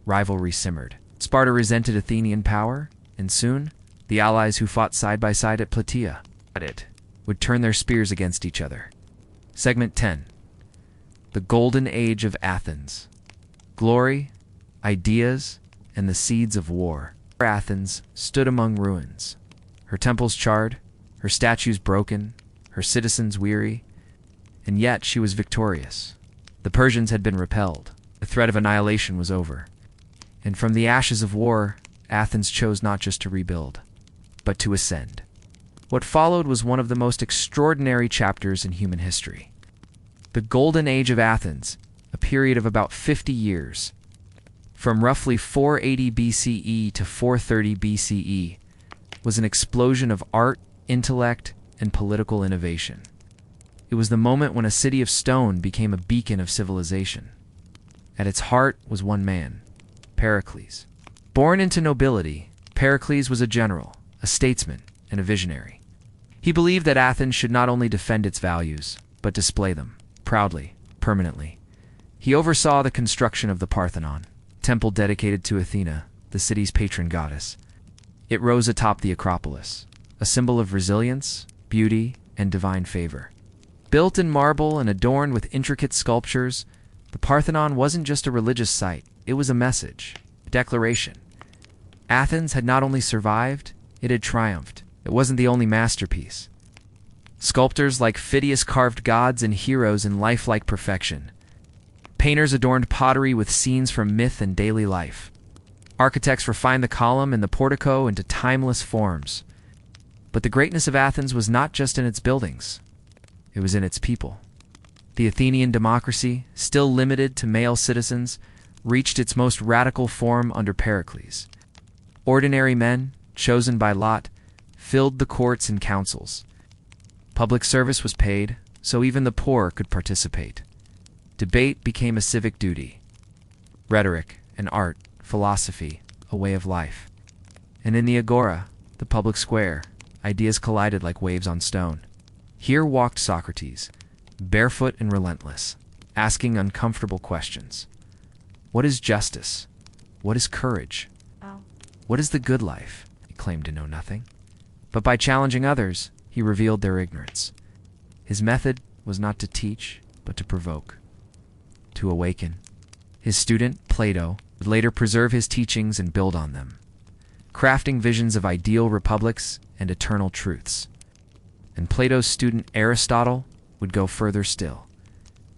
rivalry simmered. Sparta resented Athenian power, and soon, the allies who fought side by side at Plataea would turn their spears against each other. Segment 10. The Golden Age of Athens. Glory, ideas, and the seeds of war. Athens stood among ruins, her temples charred, her statues broken, her citizens weary, and yet she was victorious. The Persians had been repelled. The threat of annihilation was over. And from the ashes of war, Athens chose not just to rebuild, but to ascend. What followed was one of the most extraordinary chapters in human history. The Golden Age of Athens, a period of about 50 years, from roughly 480 BCE to 430 BCE, was an explosion of art, intellect, and political innovation. It was the moment when a city of stone became a beacon of civilization. At its heart was one man, Pericles. Born into nobility, Pericles was a general, a statesman, and a visionary. He believed that Athens should not only defend its values, but display them, proudly, permanently. He oversaw the construction of the Parthenon, temple dedicated to Athena, the city's patron goddess. It rose atop the Acropolis, a symbol of resilience, beauty, and divine favor. Built in marble and adorned with intricate sculptures, the Parthenon wasn't just a religious site, it was a message, a declaration. Athens had not only survived, it had triumphed. It wasn't the only masterpiece. Sculptors like Phidias carved gods and heroes in lifelike perfection. Painters adorned pottery with scenes from myth and daily life. Architects refined the column and the portico into timeless forms. But the greatness of Athens was not just in its buildings. It was in its people. The Athenian democracy, still limited to male citizens, reached its most radical form under Pericles. Ordinary men, chosen by lot, filled the courts and councils. Public service was paid, so even the poor could participate. Debate became a civic duty. Rhetoric, an art, philosophy, a way of life. And in the agora, the public square, ideas collided like waves on stone. Here walked Socrates, barefoot and relentless, asking uncomfortable questions. What is justice? What is courage? What is the good life? He claimed to know nothing. But by challenging others, he revealed their ignorance. His method was not to teach, but to provoke, to awaken. His student, Plato, would later preserve his teachings and build on them, crafting visions of ideal republics and eternal truths. And Plato's student, Aristotle, would go further still,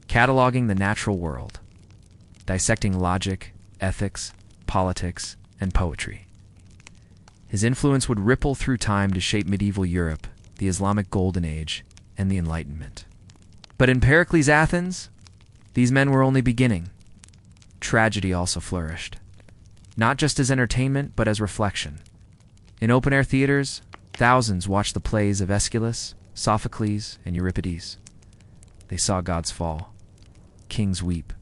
cataloging the natural world, dissecting logic, ethics, politics, and poetry. His influence would ripple through time to shape medieval Europe, the Islamic Golden Age, and the Enlightenment. But in Pericles' Athens, these men were only beginning. Tragedy also flourished, not just as entertainment, but as reflection. In open-air theaters, thousands watched the plays of Aeschylus, Sophocles, and Euripides. They saw gods fall, kings weep,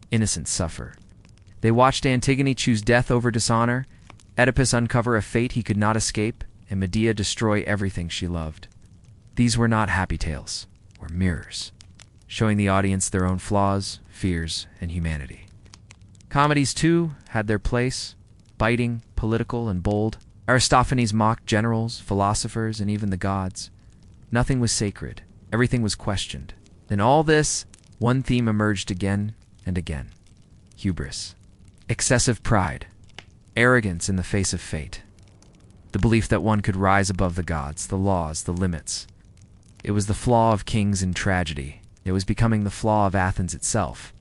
innocents suffer. They watched Antigone choose death over dishonor, Oedipus uncover a fate he could not escape, and Medea destroy everything she loved. These were not happy tales, or mirrors, showing the audience their own flaws, fears, and humanity. Comedies, too, had their place, biting, political, and bold. Aristophanes mocked generals, philosophers, and even the gods. Nothing was sacred. Everything was questioned. In all this, one theme emerged again and again. Hubris. Excessive pride. Arrogance in the face of fate. The belief that one could rise above the gods, the laws, the limits. It was the flaw of kings in tragedy. It was becoming the flaw of Athens itself.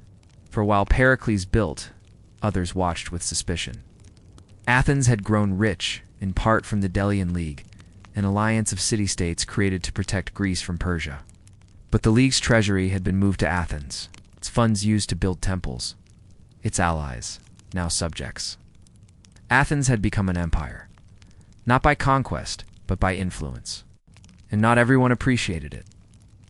For while Pericles built, others watched with suspicion. Athens had grown rich, in part from the Delian League, an alliance of city-states created to protect Greece from Persia. But the League's treasury had been moved to Athens, its funds used to build temples. Its allies, now subjects. Athens had become an empire, not by conquest, but by influence. And not everyone appreciated it.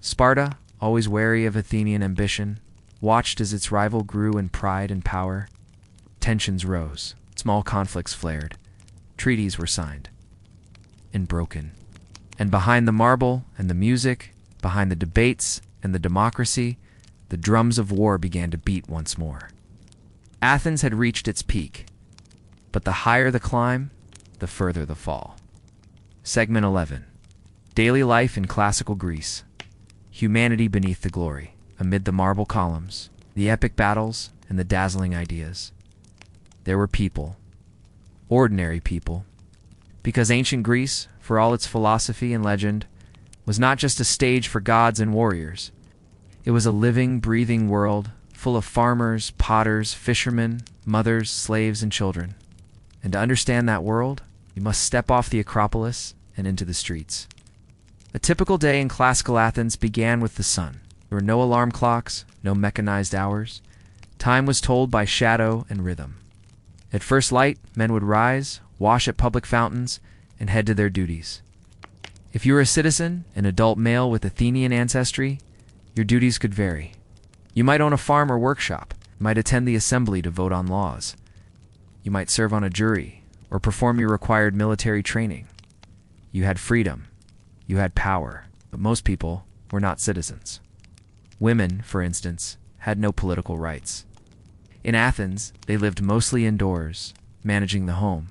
Sparta, always wary of Athenian ambition, watched as its rival grew in pride and power. Tensions rose, small conflicts flared, treaties were signed and broken. And behind the marble and the music, behind the debates and the democracy, the drums of war began to beat once more. Athens had reached its peak, but the higher the climb, the further the fall. Segment 11. Daily life in classical Greece. Humanity beneath the glory, amid the marble columns, the epic battles, and the dazzling ideas. There were people, ordinary people, because ancient Greece, for all its philosophy and legend, was not just a stage for gods and warriors. It was a living, breathing world full of farmers, potters, fishermen, mothers, slaves, and children. And to understand that world, you must step off the Acropolis and into the streets. A typical day in classical Athens began with the sun. There were no alarm clocks, no mechanized hours. Time was told by shadow and rhythm. At first light, men would rise, wash at public fountains, and head to their duties. If you were a citizen, an adult male with Athenian ancestry, your duties could vary. You might own a farm or workshop, you might attend the assembly to vote on laws. You might serve on a jury, or perform your required military training. You had freedom, you had power, but most people were not citizens. Women, for instance, had no political rights. In Athens, they lived mostly indoors, managing the home.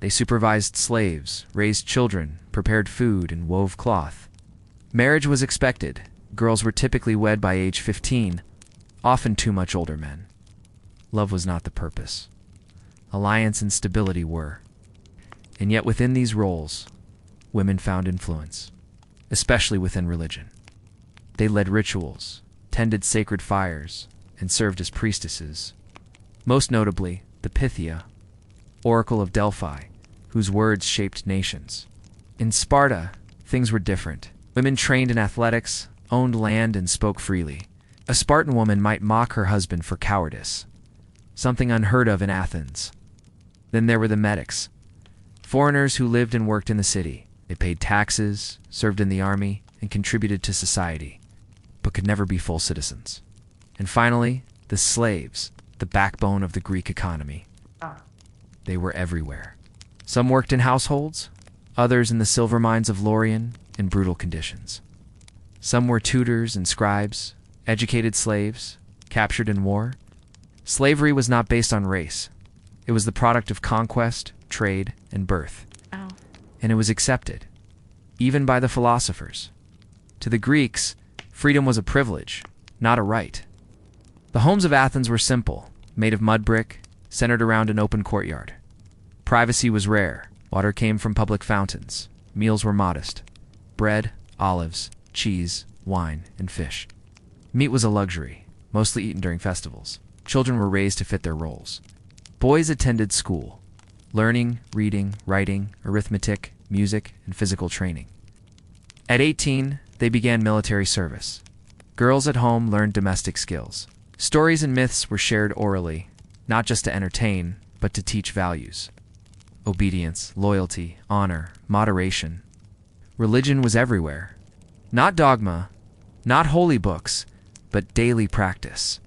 They supervised slaves, raised children, prepared food, and wove cloth. Marriage was expected. Girls were typically wed by age 15, often too much older men. Love was not the purpose. Alliance and stability were. And yet within these roles, women found influence, especially within religion. They led rituals, tended sacred fires, and served as priestesses. Most notably, the Pythia, Oracle of Delphi, whose words shaped nations. In Sparta, things were different. Women trained in athletics, owned land, and spoke freely. A Spartan woman might mock her husband for cowardice, something unheard of in Athens. Then there were the medics, foreigners who lived and worked in the city. They paid taxes, served in the army, and contributed to society, but could never be full citizens. And finally, the slaves, the backbone of the Greek economy. They were everywhere. Some worked in households, others in the silver mines of Lorien in brutal conditions. Some were tutors and scribes, educated slaves, captured in war. Slavery was not based on race. It was the product of conquest, trade, and birth. And it was accepted, even by the philosophers. To the Greeks, freedom was a privilege, not a right. The homes of Athens were simple, made of mud brick, centered around an open courtyard. Privacy was rare. Water came from public fountains. Meals were modest. Bread, olives, cheese, wine, and fish. Meat was a luxury, mostly eaten during festivals. Children were raised to fit their roles. Boys attended school, learning, reading, writing, arithmetic, music, and physical training. At 18, they began military service. Girls at home learned domestic skills. Stories and myths were shared orally, not just to entertain, but to teach values. Obedience, loyalty, honor, moderation. Religion was everywhere. Not dogma, not holy books, but daily practice.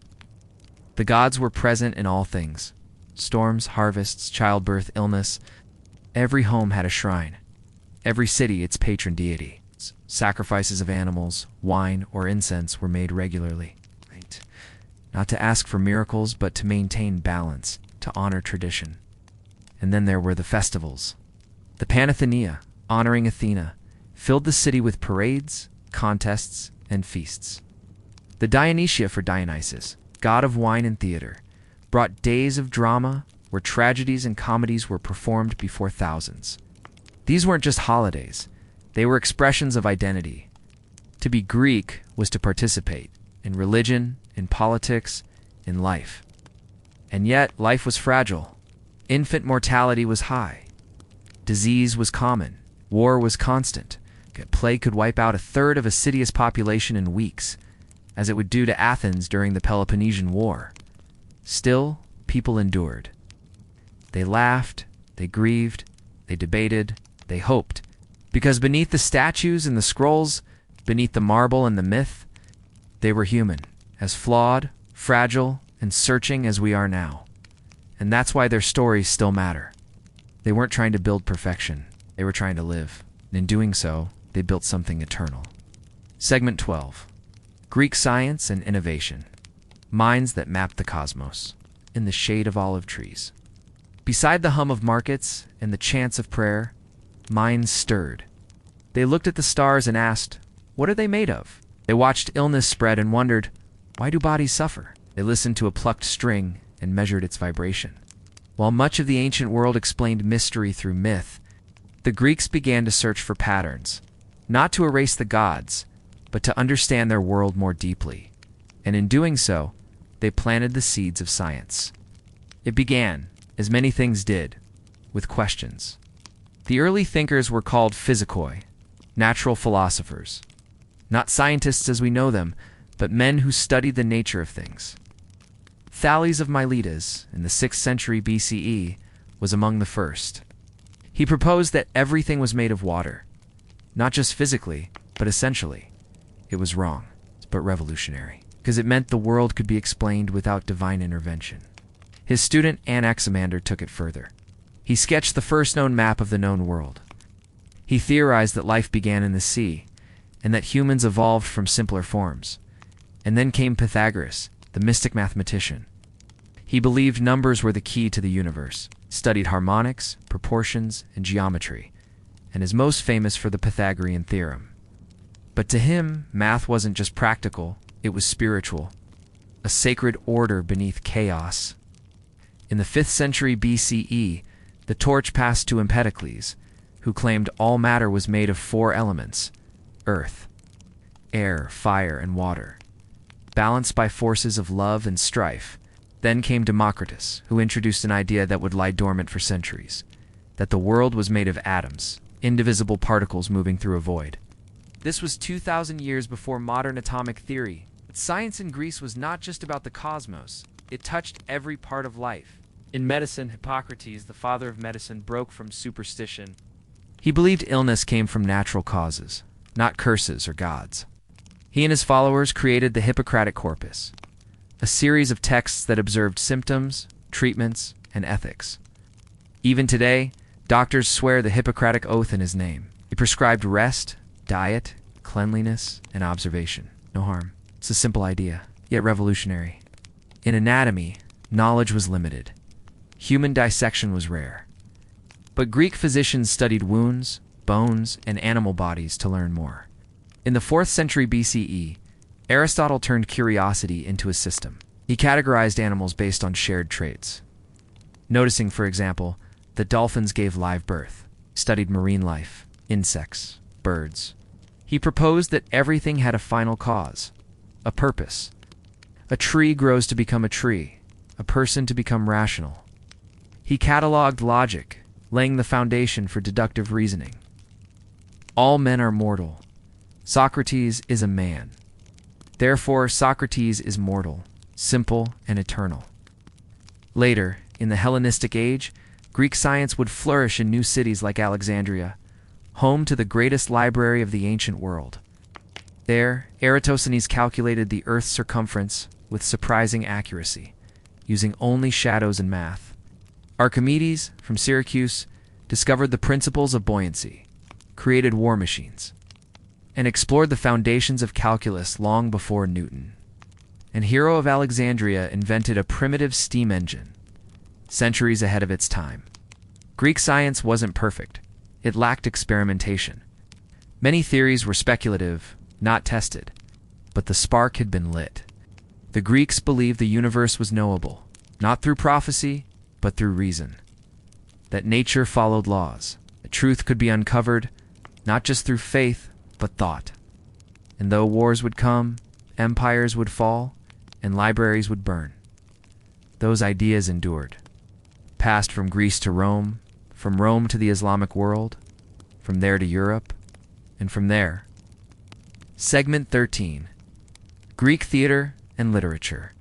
The gods were present in all things. Storms, harvests, childbirth, illness. Every home had a shrine. Every city its patron deity. Sacrifices of animals, wine, or incense were made regularly. Right? Not to ask for miracles, but to maintain balance, to honor tradition. And then there were the festivals. The Panathenea, honoring Athena, filled the city with parades, contests, and feasts. The Dionysia for Dionysus, god of wine and theater, brought days of drama where tragedies and comedies were performed before thousands. These weren't just holidays. They were expressions of identity. To be Greek was to participate in religion, in politics, in life. And yet, life was fragile. Infant mortality was high. Disease was common. War was constant. A plague could wipe out a third of a city's population in weeks, as it would do to Athens during the Peloponnesian War. Still, people endured. They laughed, they grieved, they debated, they hoped, because beneath the statues and the scrolls, beneath the marble and the myth, they were human, as flawed, fragile, and searching as we are now. And that's why their stories still matter. They weren't trying to build perfection. They were trying to live. And in doing so, they built something eternal. Segment 12. Greek Science and Innovation. Minds that mapped the cosmos, in the shade of olive trees. Beside the hum of markets and the chants of prayer, minds stirred. They looked at the stars and asked, what are they made of? They watched illness spread and wondered, why do bodies suffer? They listened to a plucked string and measured its vibration. While much of the ancient world explained mystery through myth, the Greeks began to search for patterns, not to erase the gods, but to understand their world more deeply. And in doing so, they planted the seeds of science. It began, as many things did, with questions. The early thinkers were called physikoi, natural philosophers. Not scientists as we know them, but men who studied the nature of things. Thales of Miletus, in the 6th century BCE, was among the first. He proposed that everything was made of water, not just physically, but essentially. It was wrong, but revolutionary, because it meant the world could be explained without divine intervention. His student Anaximander took it further. He sketched the first known map of the known world. He theorized that life began in the sea, and that humans evolved from simpler forms. And then came Pythagoras, the mystic mathematician. He believed numbers were the key to the universe, studied harmonics, proportions, and geometry, and is most famous for the Pythagorean theorem. But to him, math wasn't just practical, it was spiritual, a sacred order beneath chaos. In the 5th century BCE, the torch passed to Empedocles, who claimed all matter was made of 4 elements: earth, air, fire, and water, balanced by forces of love and strife. Then came Democritus, who introduced an idea that would lie dormant for centuries, that the world was made of atoms, indivisible particles moving through a void. This was 2,000 years before modern atomic theory. But science in Greece was not just about the cosmos. It touched every part of life. In medicine, Hippocrates, the father of medicine, broke from superstition. He believed illness came from natural causes, not curses or gods. He and his followers created the Hippocratic corpus, a series of texts that observed symptoms, treatments, and ethics. Even today, doctors swear the Hippocratic oath in his name. He prescribed rest, diet, cleanliness, and observation. No harm. It's a simple idea, yet revolutionary. In anatomy, knowledge was limited. Human dissection was rare. But Greek physicians studied wounds, bones, and animal bodies to learn more. In the 4th century BCE, Aristotle turned curiosity into a system. He categorized animals based on shared traits. Noticing, for example, that dolphins gave live birth, studied marine life, insects, birds. He proposed that everything had a final cause, a purpose. A tree grows to become a tree, a person to become rational. He cataloged logic, laying the foundation for deductive reasoning. All men are mortal. Socrates is a man. Therefore, Socrates is mortal, simple, and eternal. Later, in the Hellenistic age, Greek science would flourish in new cities like Alexandria, home to the greatest library of the ancient world. There, Eratosthenes calculated the Earth's circumference with surprising accuracy, using only shadows and math. Archimedes, from Syracuse, discovered the principles of buoyancy, created war machines, and explored the foundations of calculus long before Newton. And Hero of Alexandria invented a primitive steam engine, centuries ahead of its time. Greek science wasn't perfect. It lacked experimentation. Many theories were speculative, not tested, but the spark had been lit. The Greeks believed the universe was knowable, not through prophecy, but through reason. That nature followed laws. That truth could be uncovered, not just through faith, but thought. And though wars would come, empires would fall, and libraries would burn, those ideas endured. Passed from Greece to Rome, from Rome to the Islamic world, from there to Europe, and from there. Segment 13. Greek theater and literature.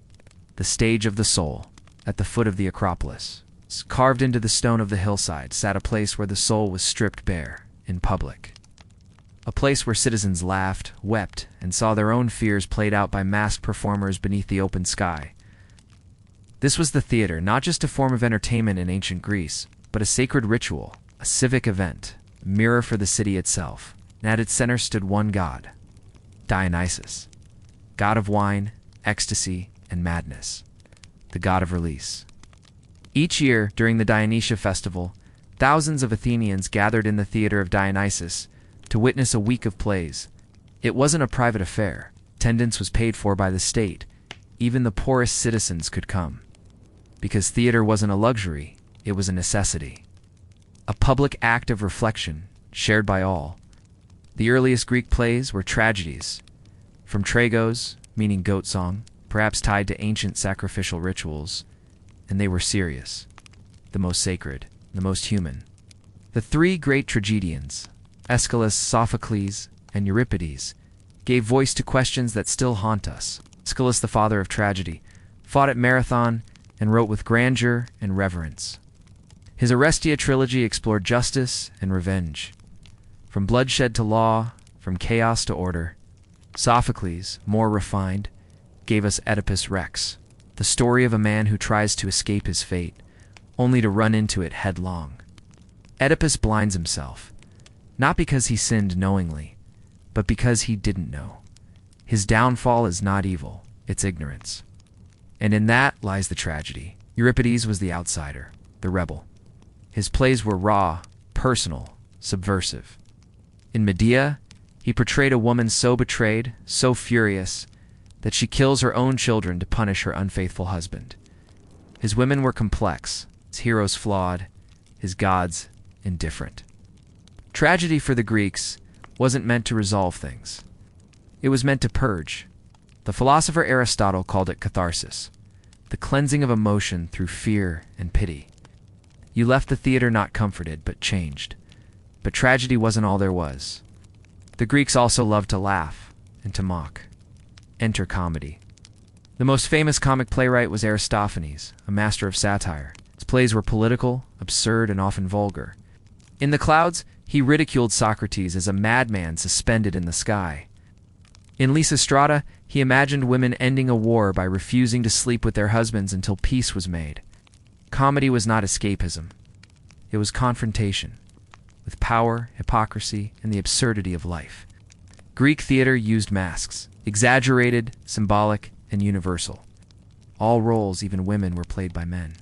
The stage of the soul. At the foot of the Acropolis, carved into the stone of the hillside, sat a place where the soul was stripped bare, in public. A place where citizens laughed, wept, and saw their own fears played out by masked performers beneath the open sky. This was the theater, not just a form of entertainment in ancient Greece, but a sacred ritual, a civic event, a mirror for the city itself. And at its center stood one god, Dionysus, god of wine, ecstasy, and madness, the god of release. Each year, during the Dionysia festival, thousands of Athenians gathered in the theater of Dionysus to witness a week of plays. It wasn't a private affair. Attendance was paid for by the state. Even the poorest citizens could come. Because theater wasn't a luxury, it was a necessity. A public act of reflection, shared by all. The earliest Greek plays were tragedies, from tragos, meaning goat song, perhaps tied to ancient sacrificial rituals, and they were serious, the most sacred, the most human. The three great tragedians, Aeschylus, Sophocles, and Euripides, gave voice to questions that still haunt us. Aeschylus, the father of tragedy, fought at Marathon and wrote with grandeur and reverence. His Orestia trilogy explored justice and revenge, from bloodshed to law, from chaos to order. Sophocles, more refined, gave us Oedipus Rex, the story of a man who tries to escape his fate, only to run into it headlong. Oedipus blinds himself, not because he sinned knowingly, but because he didn't know. His downfall is not evil, it's ignorance. And in that lies the tragedy. Euripides was the outsider, the rebel. His plays were raw, personal, subversive. In Medea, he portrayed a woman so betrayed, so furious, that she kills her own children to punish her unfaithful husband. His women were complex, his heroes flawed, his gods indifferent. Tragedy for the Greeks wasn't meant to resolve things. It was meant to purge. The philosopher Aristotle called it catharsis, the cleansing of emotion through fear and pity. You left the theater not comforted, but changed. But tragedy wasn't all there was. The Greeks also loved to laugh and to mock. Enter comedy. The most famous comic playwright was Aristophanes, a master of satire. His plays were political, absurd, and often vulgar. In The Clouds, he ridiculed Socrates as a madman suspended in the sky. In Lysistrata, he imagined women ending a war by refusing to sleep with their husbands until peace was made. Comedy was not escapism. It was confrontation with power, hypocrisy, and the absurdity of life. Greek theater used masks, exaggerated, symbolic, and universal. All roles, even women, were played by men.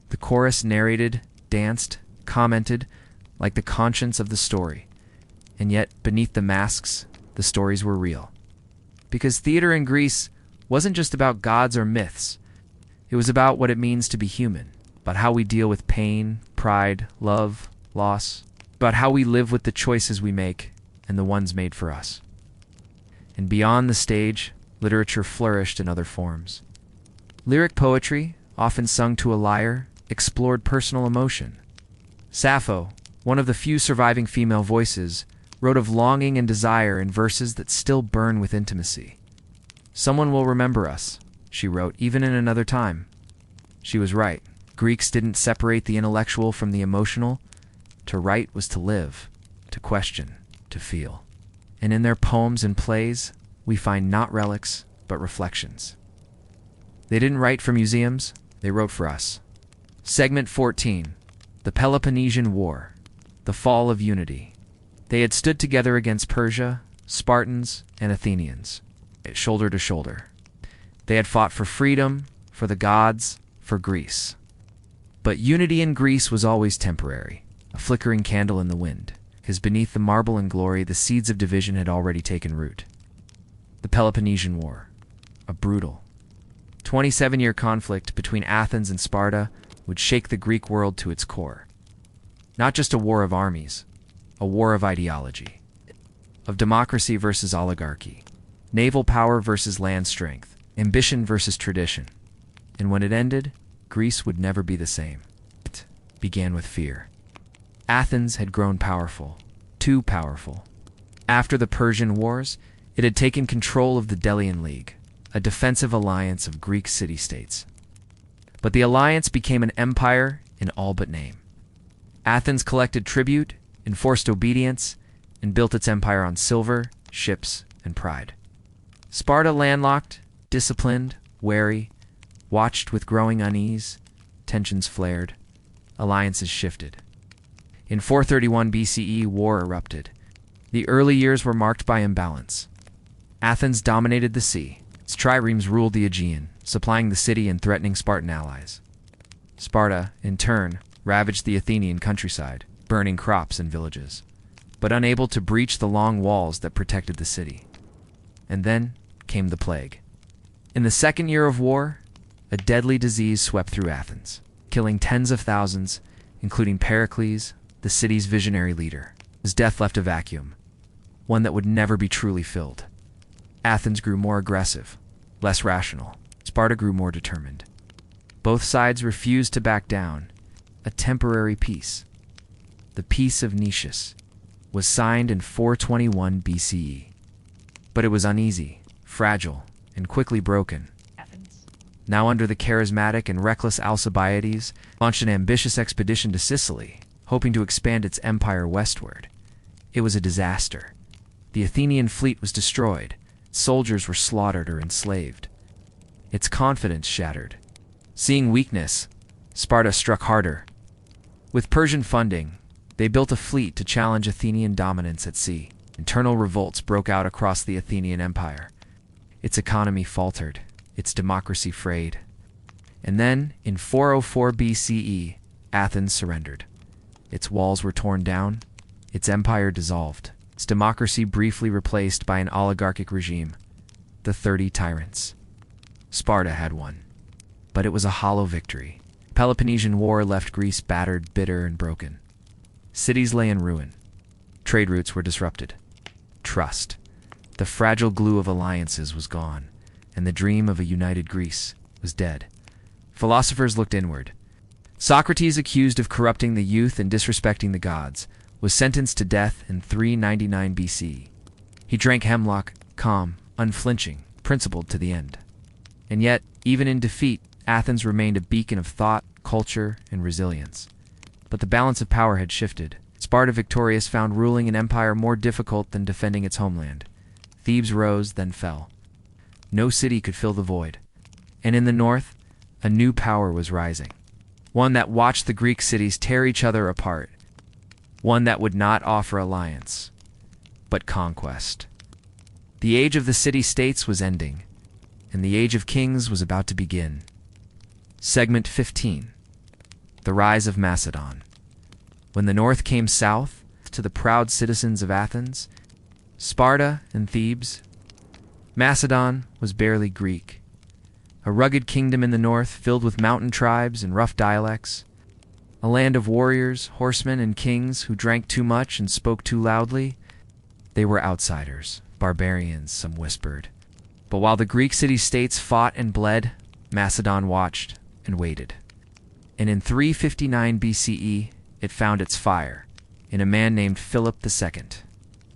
The chorus narrated, danced, commented, like the conscience of the story. And yet, beneath the masks, the stories were real. Because theater in Greece wasn't just about gods or myths. It was about what it means to be human, about how we deal with pain, pride, love, loss, about how we live with the choices we make and the ones made for us. And beyond the stage, literature flourished in other forms. Lyric poetry, often sung to a lyre, explored personal emotion. Sappho, one of the few surviving female voices, wrote of longing and desire in verses that still burn with intimacy. "Someone will remember us," she wrote, "even in another time." She was right. Greeks didn't separate the intellectual from the emotional. To write was to live, to question, to feel. And in their poems and plays, we find not relics, but reflections. They didn't write for museums, they wrote for us. Segment 14. The Peloponnesian War. The Fall of Unity. They had stood together against Persia, Spartans, and Athenians, shoulder to shoulder. They had fought for freedom, for the gods, for Greece. But unity in Greece was always temporary, a flickering candle in the wind, because beneath the marble and glory, the seeds of division had already taken root. The Peloponnesian War, a brutal, 27-year conflict between Athens and Sparta, would shake the Greek world to its core. Not just a war of armies, a war of ideology, of democracy versus oligarchy, naval power versus land strength, ambition versus tradition. And when it ended, Greece would never be the same. It began with fear. Athens had grown powerful, too powerful. After the Persian Wars, it had taken control of the Delian League, a defensive alliance of Greek city-states. But the alliance became an empire in all but name. Athens collected tribute, enforced obedience, and built its empire on silver, ships, and pride. Sparta, landlocked, disciplined, wary, watched with growing unease. Tensions flared. Alliances shifted. In 431 BCE, war erupted. The early years were marked by imbalance. Athens dominated the sea. Its triremes ruled the Aegean, supplying the city and threatening Spartan allies. Sparta, in turn, ravaged the Athenian countryside, burning crops and villages, but unable to breach the long walls that protected the city. And then came the plague. In the second year of war, a deadly disease swept through Athens, killing tens of thousands, including Pericles, the city's visionary leader. His death left a vacuum, one that would never be truly filled. Athens grew more aggressive, less rational. Sparta grew more determined. Both sides refused to back down. A temporary peace, the Peace of Nicias, was signed in 421 BCE. But it was uneasy, fragile, and quickly broken. Athens, now under the charismatic and reckless Alcibiades, launched an ambitious expedition to Sicily, hoping to expand its empire westward. It was a disaster. The Athenian fleet was destroyed. Soldiers were slaughtered or enslaved. Its confidence shattered. Seeing weakness, Sparta struck harder. With Persian funding, they built a fleet to challenge Athenian dominance at sea. Internal revolts broke out across the Athenian Empire. Its economy faltered, its democracy frayed. And then, in 404 BCE, Athens surrendered. Its walls were torn down, its empire dissolved, its democracy briefly replaced by an oligarchic regime, the 30 Tyrants. Sparta had won, but it was a hollow victory. The Peloponnesian War left Greece battered, bitter, and broken. Cities lay in ruin. Trade routes were disrupted. Trust, the fragile glue of alliances, was gone, and the dream of a united Greece was dead. Philosophers looked inward. Socrates accused of corrupting the youth and disrespecting the gods, was sentenced to death in 399 BC. He drank hemlock, calm, unflinching, principled to the end. And yet, even in defeat, Athens remained a beacon of thought, culture, and resilience. But the balance of power had shifted. Sparta, victorious, found ruling an empire more difficult than defending its homeland. Thebes rose, then fell. No city could fill the void. And in the north, a new power was rising. One that watched the Greek cities tear each other apart. One that would not offer alliance, but conquest. The age of the city-states was ending, and the age of kings was about to begin. Segment 15. The Rise of Macedon. When the north came south to the proud citizens of Athens, Sparta and Thebes, Macedon was barely Greek. A rugged kingdom in the north filled with mountain tribes and rough dialects. A land of warriors, horsemen, and kings who drank too much and spoke too loudly. They were outsiders, barbarians, some whispered. But while the Greek city-states fought and bled, Macedon watched and waited. And in 359 BCE, it found its fire in a man named Philip II.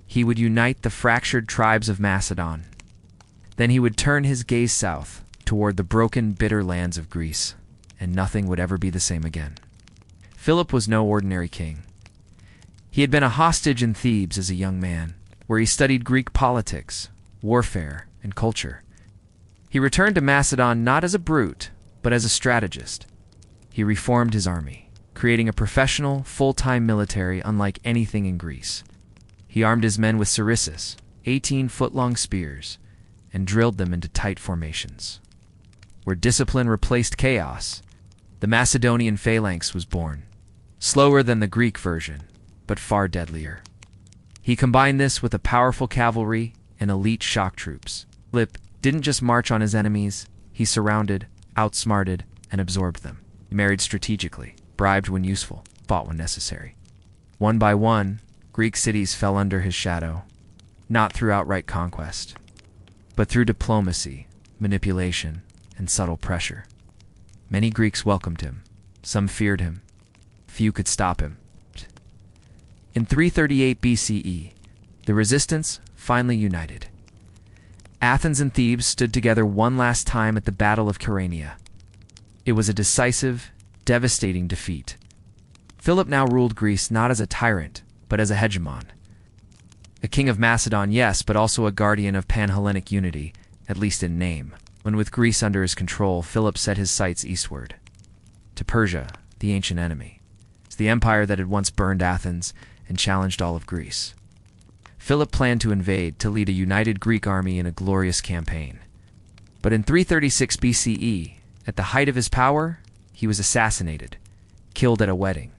He would unite the fractured tribes of Macedon. Then he would turn his gaze south toward the broken, bitter lands of Greece, and nothing would ever be the same again. Philip was no ordinary king. He had been a hostage in Thebes as a young man, where he studied Greek politics, warfare, and culture. He returned to Macedon not as a brute, but as a strategist. He reformed his army, creating a professional, full-time military unlike anything in Greece. He armed his men with sarissas, 18-foot-long spears, and drilled them into tight formations. Where discipline replaced chaos, the Macedonian phalanx was born. Slower than the Greek version, but far deadlier. He combined this with a powerful cavalry and elite shock troops. Philip didn't just march on his enemies, he surrounded, outsmarted, and absorbed them. He married strategically, bribed when useful, fought when necessary. One by one, Greek cities fell under his shadow, not through outright conquest, but through diplomacy, manipulation, and subtle pressure. Many Greeks welcomed him, some feared him, few could stop him. In 338 BCE, the resistance finally united. Athens and Thebes stood together one last time at the Battle of Chaeronea. It was a decisive, devastating defeat. Philip now ruled Greece not as a tyrant, but as a hegemon. A king of Macedon, yes, but also a guardian of pan-Hellenic unity, at least in name. When with Greece under his control, Philip set his sights eastward, to Persia, the ancient enemy. It's the empire that had once burned Athens and challenged all of Greece. Philip planned to invade, to lead a united Greek army in a glorious campaign. But in 336 BCE, at the height of his power, he was assassinated, killed at a wedding.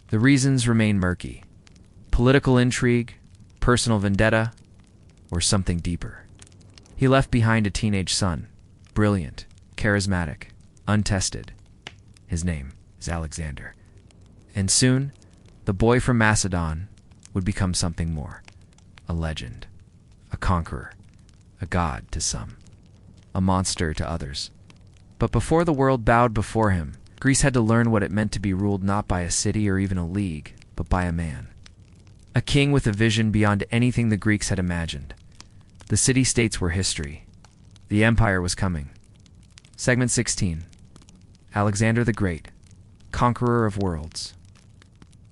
The reasons remain murky. Political intrigue, personal vendetta, or something deeper. He left behind a teenage son, brilliant, charismatic, untested. His name is Alexander. And soon, the boy from Macedon would become something more. A legend, a conqueror, a god to some, a monster to others. But before the world bowed before him, Greece had to learn what it meant to be ruled not by a city or even a league, but by a man. A king with a vision beyond anything the Greeks had imagined. The city-states were history. The empire was coming. Segment 16. Alexander the Great, conqueror of worlds.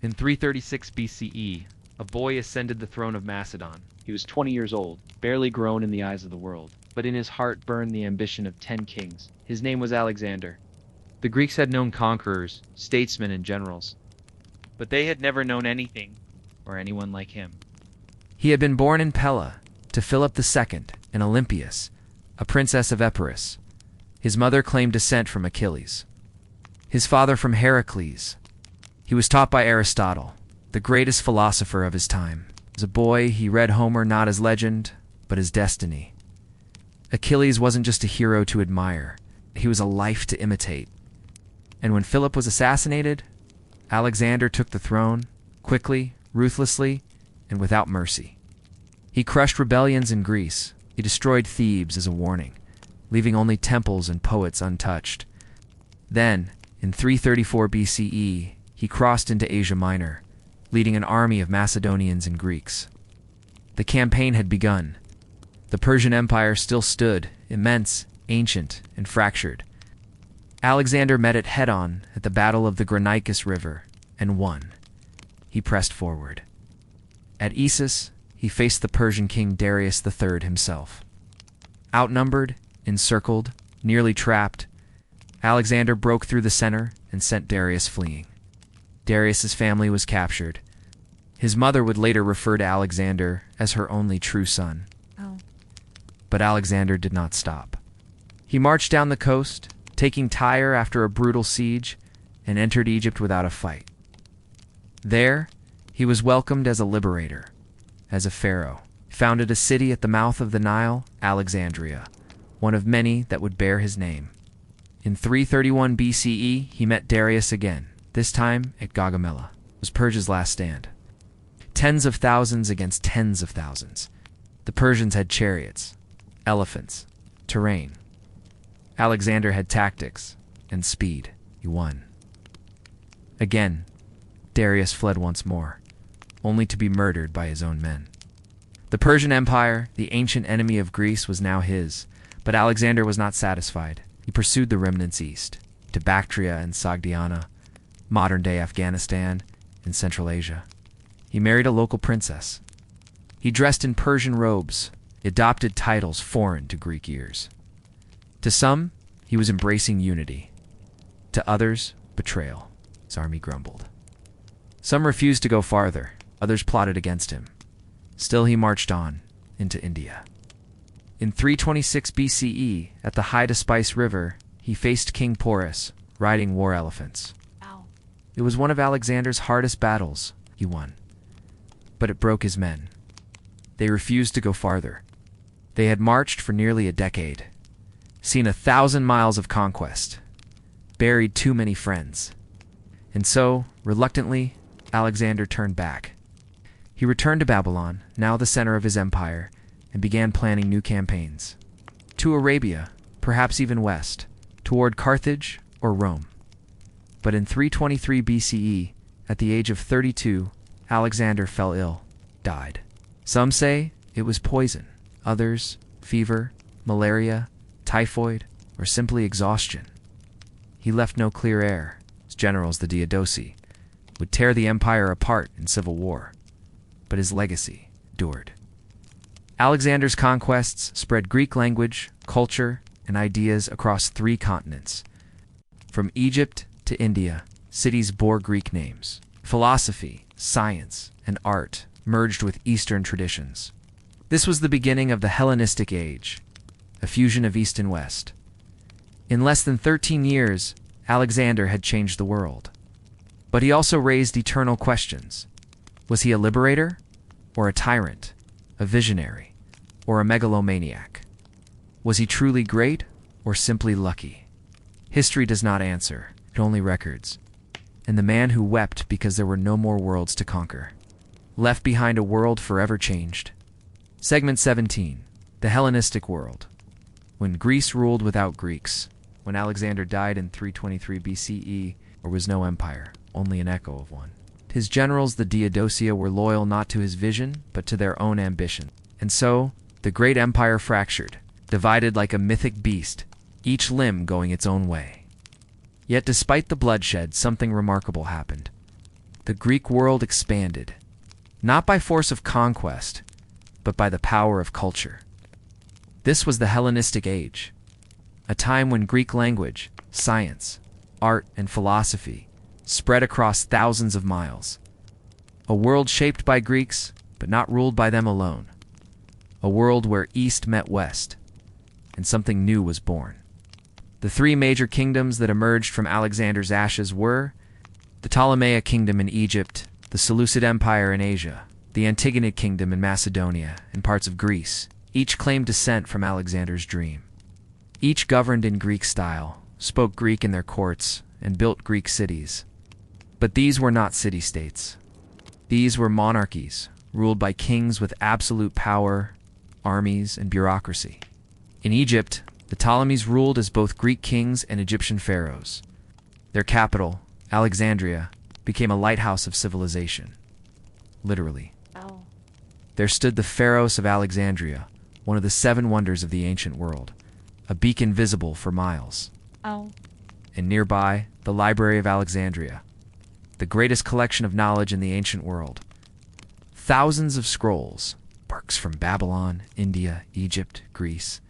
In 336 BCE, a boy ascended the throne of Macedon. He was 20 years old, barely grown in the eyes of the world, but in his heart burned the ambition of 10 kings. His name was Alexander. The Greeks had known conquerors, statesmen, and generals, but they had never known anything or anyone like him. He had been born in Pella to Philip II and Olympias, a princess of Epirus. His mother claimed descent from Achilles. His father from Heracles. He was taught by Aristotle, the greatest philosopher of his time. As a boy, he read Homer not as legend, but as destiny. Achilles wasn't just a hero to admire, he was a life to imitate. And when Philip was assassinated, Alexander took the throne, quickly, ruthlessly, and without mercy. He crushed rebellions in Greece. He destroyed Thebes as a warning, leaving only temples and poets untouched. Then, in 334 BCE, he crossed into Asia Minor, leading an army of Macedonians and Greeks. The campaign had begun. The Persian Empire still stood, immense, ancient, and fractured. Alexander met it head-on at the Battle of the Granicus River and won. He pressed forward. At Issus, he faced the Persian king Darius III himself. Outnumbered, encircled, nearly trapped, Alexander broke through the center and sent Darius fleeing. Darius's family was captured. His mother would later refer to Alexander as her only true son. But Alexander did not stop. He marched down the coast, taking Tyre after a brutal siege, and entered Egypt without a fight. There, he was welcomed as a liberator, as a pharaoh, founded a city at the mouth of the Nile, Alexandria, one of many that would bear his name. In 331 BCE, he met Darius again, this time at Gaugamela. It was Persia's last stand. Tens of thousands against tens of thousands. The Persians had chariots, elephants, terrain. Alexander had tactics and speed. He won. Again, Darius fled once more, only to be murdered by his own men. The Persian Empire, the ancient enemy of Greece, was now his, but Alexander was not satisfied. He pursued the remnants east, to Bactria and Sogdiana, modern-day Afghanistan, and Central Asia. He married a local princess. He dressed in Persian robes, adopted titles foreign to Greek ears. To some, he was embracing unity. To others, betrayal. His army grumbled. Some refused to go farther. Others plotted against him. Still he marched on, into India. In 326 BCE, at the Hydaspes River, he faced King Porus, riding war elephants. It was one of Alexander's hardest battles. He won. But it broke his men. They refused to go farther. They had marched for nearly a decade, seen 1,000 miles of conquest, buried too many friends. And so, reluctantly, Alexander turned back. He returned to Babylon, now the center of his empire, and began planning new campaigns. To Arabia, perhaps even west, toward Carthage or Rome. But in 323 BCE, at the age of 32, Alexander fell ill, died. Some say it was poison, others fever, malaria, typhoid, or simply exhaustion. He left no clear heir. His generals, the Diadochi, would tear the empire apart in civil war, but his legacy endured. Alexander's conquests spread Greek language, culture, and ideas across 3 continents. From Egypt to India, cities bore Greek names. Philosophy, science, and art merged with Eastern traditions. This was the beginning of the Hellenistic Age, a fusion of East and West. In less than 13 years, Alexander had changed the world. But he also raised eternal questions. Was he a liberator, or a tyrant, a visionary, or a megalomaniac? Was he truly great, or simply lucky? History does not answer, it only records. And the man who wept because there were no more worlds to conquer, left behind a world forever changed. Segment 17, the Hellenistic world. When Greece ruled without Greeks, when Alexander died in 323 BCE, there was no empire, only an echo of one. His generals, the Diadochi, were loyal not to his vision, but to their own ambition. And so, the great empire fractured, divided like a mythic beast, each limb going its own way. Yet despite the bloodshed, something remarkable happened. The Greek world expanded, not by force of conquest, but by the power of culture. This was the Hellenistic Age, a time when Greek language, science, art, and philosophy spread across thousands of miles. A world shaped by Greeks, but not ruled by them alone. A world where East met West, and something new was born. The 3 major kingdoms that emerged from Alexander's ashes were the Ptolemaic kingdom in Egypt, the Seleucid Empire in Asia, the Antigonid kingdom in Macedonia, and parts of Greece. Each claimed descent from Alexander's dream. Each governed in Greek style, spoke Greek in their courts, and built Greek cities. But these were not city-states. These were monarchies, ruled by kings with absolute power, armies, and bureaucracy. In Egypt, the Ptolemies ruled as both Greek kings and Egyptian pharaohs. Their capital, Alexandria, became a lighthouse of civilization. literally. Oh. There stood the Pharos of Alexandria, one of the 7 wonders of the ancient world, a beacon visible for miles. Oh. And nearby, the Library of Alexandria, the greatest collection of knowledge in the ancient world. Thousands of scrolls, works from Babylon, India, Egypt, Greece,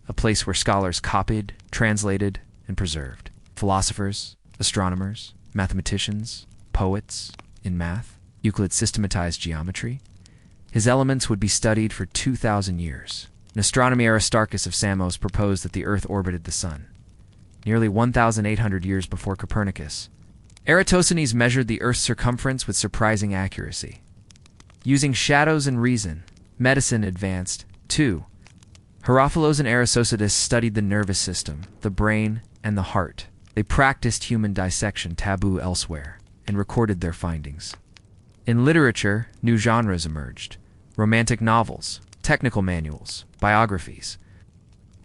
a place where scholars copied, translated, and preserved. Philosophers, astronomers, mathematicians, poets, in math. Euclid systematized geometry. His elements would be studied for 2,000 years. In astronomy, Aristarchus of Samos proposed that the Earth orbited the Sun. Nearly 1,800 years before Copernicus, Eratosthenes measured the Earth's circumference with surprising accuracy. Using shadows and reason, medicine advanced, too. Herophilos and Aristotle studied the nervous system, the brain, and the heart. They practiced human dissection taboo elsewhere, and recorded their findings. In literature, new genres emerged: romantic novels, technical manuals, biographies.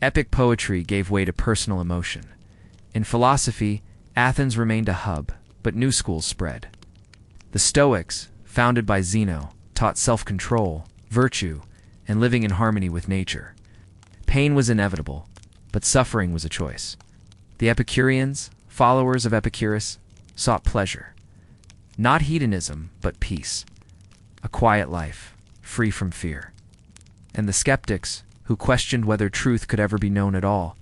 Epic poetry gave way to personal emotion. In philosophy, Athens remained a hub, but new schools spread. The Stoics, founded by Zeno, taught self-control, virtue, and living in harmony with nature. Pain was inevitable, but suffering was a choice. The Epicureans, followers of Epicurus, sought pleasure. Not hedonism, but peace. A quiet life, free from fear. And the skeptics, who questioned whether truth could ever be known at all.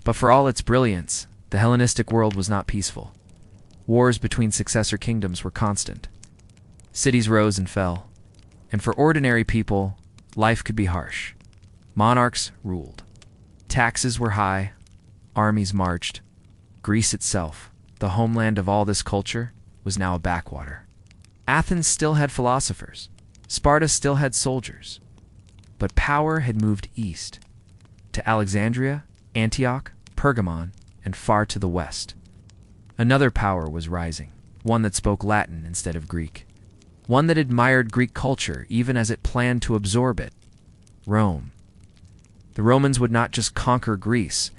But for all its brilliance, the Hellenistic world was not peaceful. Wars between successor kingdoms were constant. Cities rose and fell. And for ordinary people, life could be harsh. Monarchs ruled. Taxes were high. Armies marched. Greece itself, the homeland of all this culture, was now a backwater. Athens still had philosophers. Sparta still had soldiers. But power had moved east, to Alexandria, Antioch, Pergamon, and far to the west. Another power was rising, one that spoke Latin instead of Greek, one that admired Greek culture even as it planned to absorb it: Rome. The Romans would not just conquer Greece,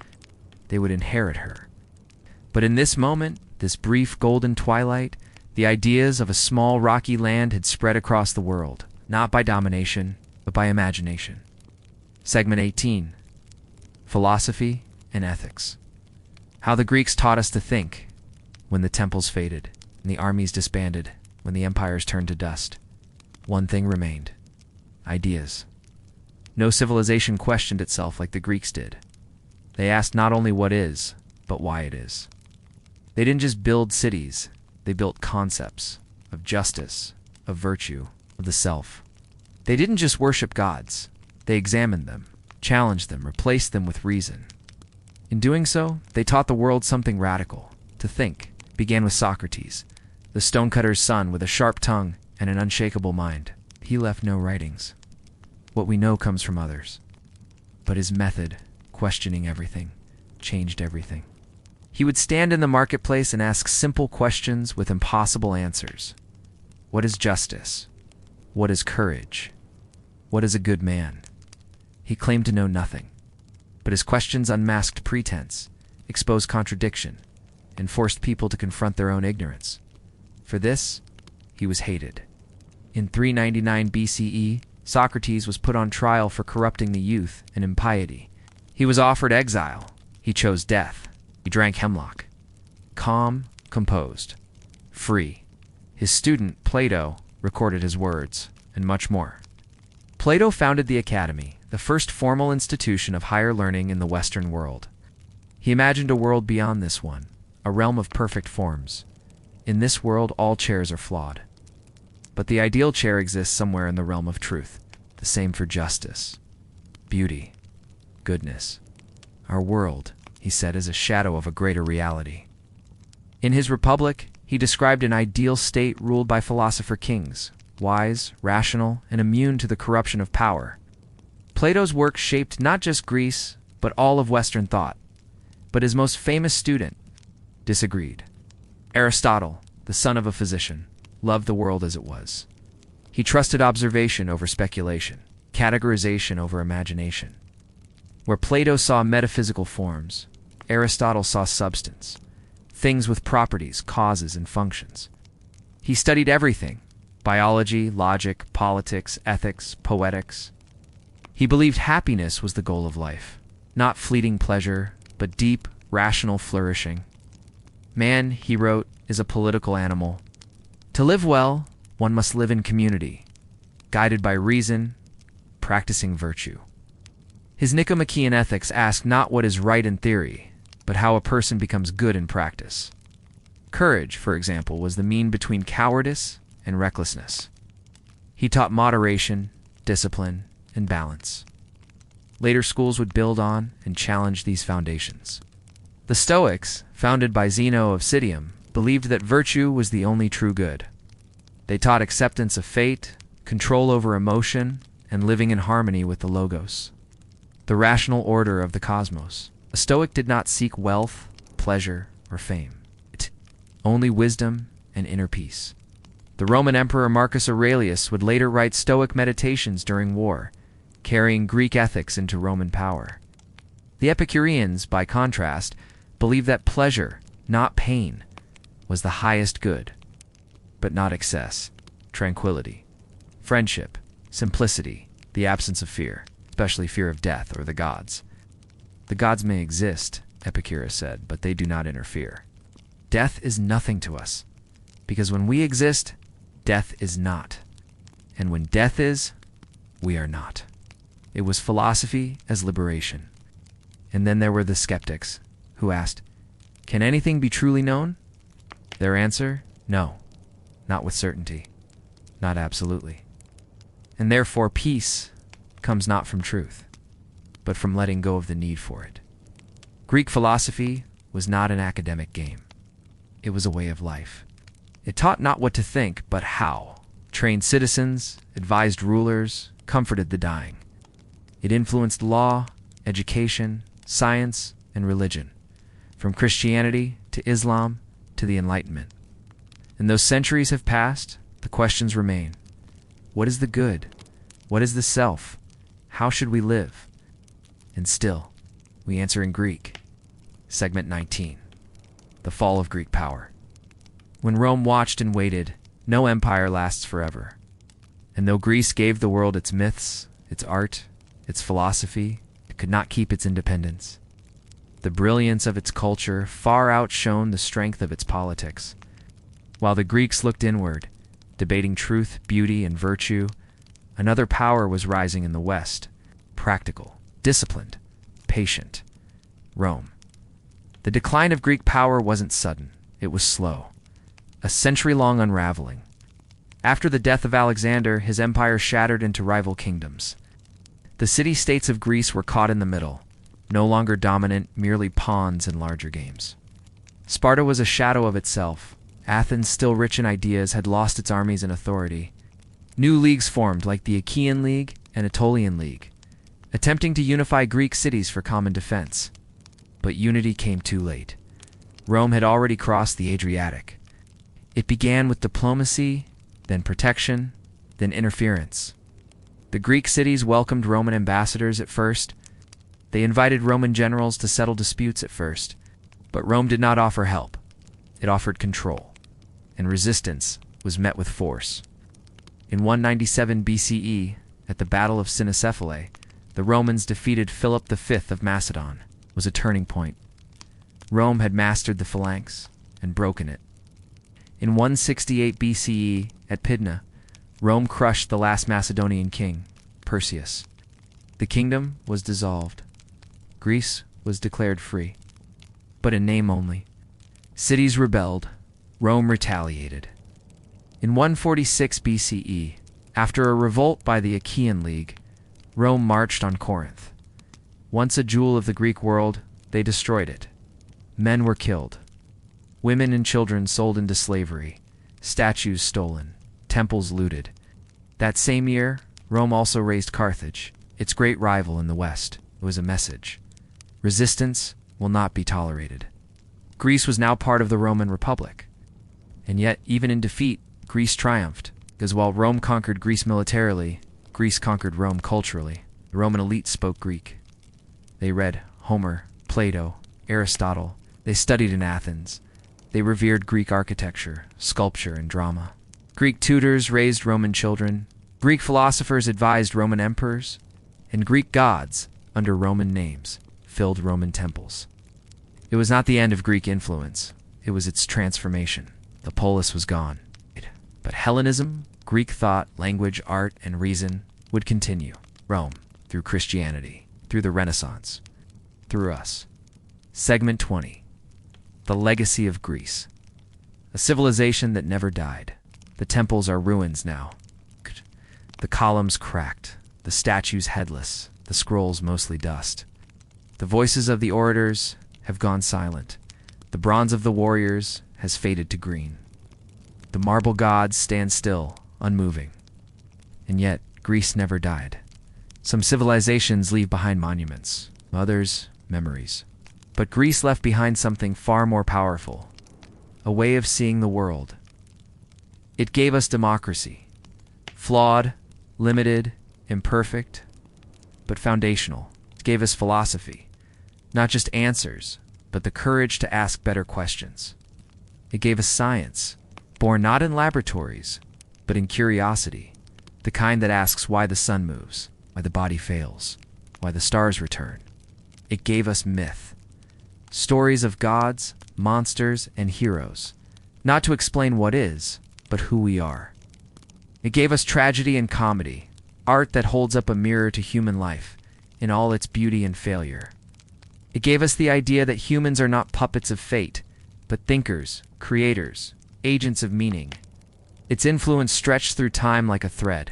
they would inherit her. But in this moment, this brief golden twilight, the ideas of a small rocky land had spread across the world, not by domination, but by imagination. Segment 18. Philosophy and Ethics. How the Greeks taught us to think when the temples faded and the armies disbanded, when the empires turned to dust. One thing remained: ideas. No civilization questioned itself like the Greeks did. They asked not only what is, but why it is. They didn't just build cities, they built concepts of justice, of virtue, of the self. They didn't just worship gods, they examined them, challenged them, replaced them with reason. In doing so, they taught the world something radical: to think. Began with Socrates, the stonecutter's son with a sharp tongue and an unshakable mind. He left no writings. What we know comes from others. But his method, questioning everything, changed everything. He would stand in the marketplace and ask simple questions with impossible answers. What is justice? What is courage? What is a good man? He claimed to know nothing, but his questions unmasked pretense, exposed contradiction, and forced people to confront their own ignorance. For this, he was hated. In 399 BCE, Socrates was put on trial for corrupting the youth and impiety. He was offered exile. He chose death. He drank hemlock. Calm, composed, free. His student, Plato, recorded his words, and much more. Plato founded the Academy, the first formal institution of higher learning in the Western world. He imagined a world beyond this one, a realm of perfect forms. In this world, all chairs are flawed. But the ideal chair exists somewhere in the realm of truth. The same for justice, beauty, goodness. Our world, he said, is a shadow of a greater reality. In his Republic, he described an ideal state ruled by philosopher kings, wise, rational, and immune to the corruption of power. Plato's work shaped not just Greece, but all of Western thought. But his most famous student disagreed. Aristotle, the son of a physician, loved the world as it was. He trusted observation over speculation, categorization over imagination. Where Plato saw metaphysical forms, Aristotle saw substance, things with properties, causes, and functions. He studied everything, biology, logic, politics, ethics, poetics. He believed happiness was the goal of life, not fleeting pleasure, but deep, rational flourishing. Man, he wrote, is a political animal. To live well, one must live in community, guided by reason, practicing virtue. His Nicomachean Ethics asked not what is right in theory, but how a person becomes good in practice. Courage, for example, was the mean between cowardice and recklessness. He taught moderation, discipline, and balance. Later schools would build on and challenge these foundations. The Stoics, founded by Zeno of Citium, believed that virtue was the only true good. They taught acceptance of fate, control over emotion, and living in harmony with the logos, the rational order of the cosmos. A Stoic did not seek wealth, pleasure, or fame. Only wisdom and inner peace. The Roman Emperor Marcus Aurelius would later write Stoic meditations during war, carrying Greek ethics into Roman power. The Epicureans, by contrast, believed that pleasure, not pain, was the highest good, but not excess, tranquility, friendship, simplicity, the absence of fear, especially fear of death or the gods. The gods may exist, Epicurus said, but they do not interfere. Death is nothing to us, because when we exist, death is not. And when death is, we are not. It was philosophy as liberation. And then there were the skeptics, who asked, can anything be truly known? Their answer, no, not with certainty, not absolutely. And therefore peace comes not from truth, but from letting go of the need for it. Greek philosophy was not an academic game. It was a way of life. It taught not what to think, but how, trained citizens, advised rulers, comforted the dying. It influenced law, education, science, and religion, from Christianity to Islam to the Enlightenment. And though centuries have passed, the questions remain. What is the good? What is the self? How should we live? And still, we answer in Greek. Segment 19. The fall of Greek power. When Rome watched and waited, no empire lasts forever. And though Greece gave the world its myths, its art, its philosophy, it could not keep its independence. The brilliance of its culture far outshone the strength of its politics. While the Greeks looked inward, debating truth, beauty, and virtue, another power was rising in the West, practical, disciplined, patient. Rome. The decline of Greek power wasn't sudden, it was slow. A century-long unraveling. After the death of Alexander, his empire shattered into rival kingdoms. The city-states of Greece were caught in the middle, no longer dominant, merely pawns in larger games. Sparta was a shadow of itself. Athens, still rich in ideas, had lost its armies and authority. New leagues formed, like the Achaean League and Aetolian League, attempting to unify Greek cities for common defense. But unity came too late. Rome had already crossed the Adriatic. It began with diplomacy, then protection, then interference. The Greek cities welcomed Roman ambassadors at first. They invited Roman generals to settle disputes at first. But Rome did not offer help. It offered control. And resistance was met with force. In 197 BCE, at the Battle of Cynocephalae, the Romans defeated Philip V of Macedon. Was a turning point. Rome had mastered the phalanx and broken it. In 168 BCE, at Pydna, Rome crushed the last Macedonian king, Perseus. The kingdom was dissolved. Greece was declared free, but in name only. Cities rebelled. Rome retaliated. In 146 BCE, after a revolt by the Achaean League, Rome marched on Corinth. Once a jewel of the Greek world, they destroyed it. Men were killed. Women and children sold into slavery. Statues stolen. Temples looted. That same year, Rome also razed Carthage, its great rival in the West. It was a message. Resistance will not be tolerated. Greece was now part of the Roman Republic. And yet, even in defeat, Greece triumphed, because while Rome conquered Greece militarily, Greece conquered Rome culturally. The Roman elite spoke Greek. They read Homer, Plato, Aristotle. They studied in Athens. They revered Greek architecture, sculpture, and drama. Greek tutors raised Roman children, Greek philosophers advised Roman emperors, and Greek gods, under Roman names, filled Roman temples. It was not the end of Greek influence, it was its transformation. The polis was gone. But Hellenism, Greek thought, language, art, and reason would continue. Rome, through Christianity, through the Renaissance, through us. Segment 20. The Legacy of Greece. A civilization that never died. The temples are ruins now. The columns cracked, the statues headless, the scrolls mostly dust. The voices of the orators have gone silent. The bronze of the warriors has faded to green. The marble gods stand still, unmoving. And yet, Greece never died. Some civilizations leave behind monuments, others, memories. But Greece left behind something far more powerful, a way of seeing the world. It gave us democracy, flawed, limited, imperfect, but foundational. It gave us philosophy, not just answers, but the courage to ask better questions. It gave us science, born not in laboratories, but in curiosity, the kind that asks why the sun moves, why the body fails, why the stars return. It gave us myth, stories of gods, monsters, and heroes, not to explain what is, but who we are. It gave us tragedy and comedy, art that holds up a mirror to human life, in all its beauty and failure. It gave us the idea that humans are not puppets of fate, but thinkers, creators, agents of meaning. Its influence stretched through time like a thread.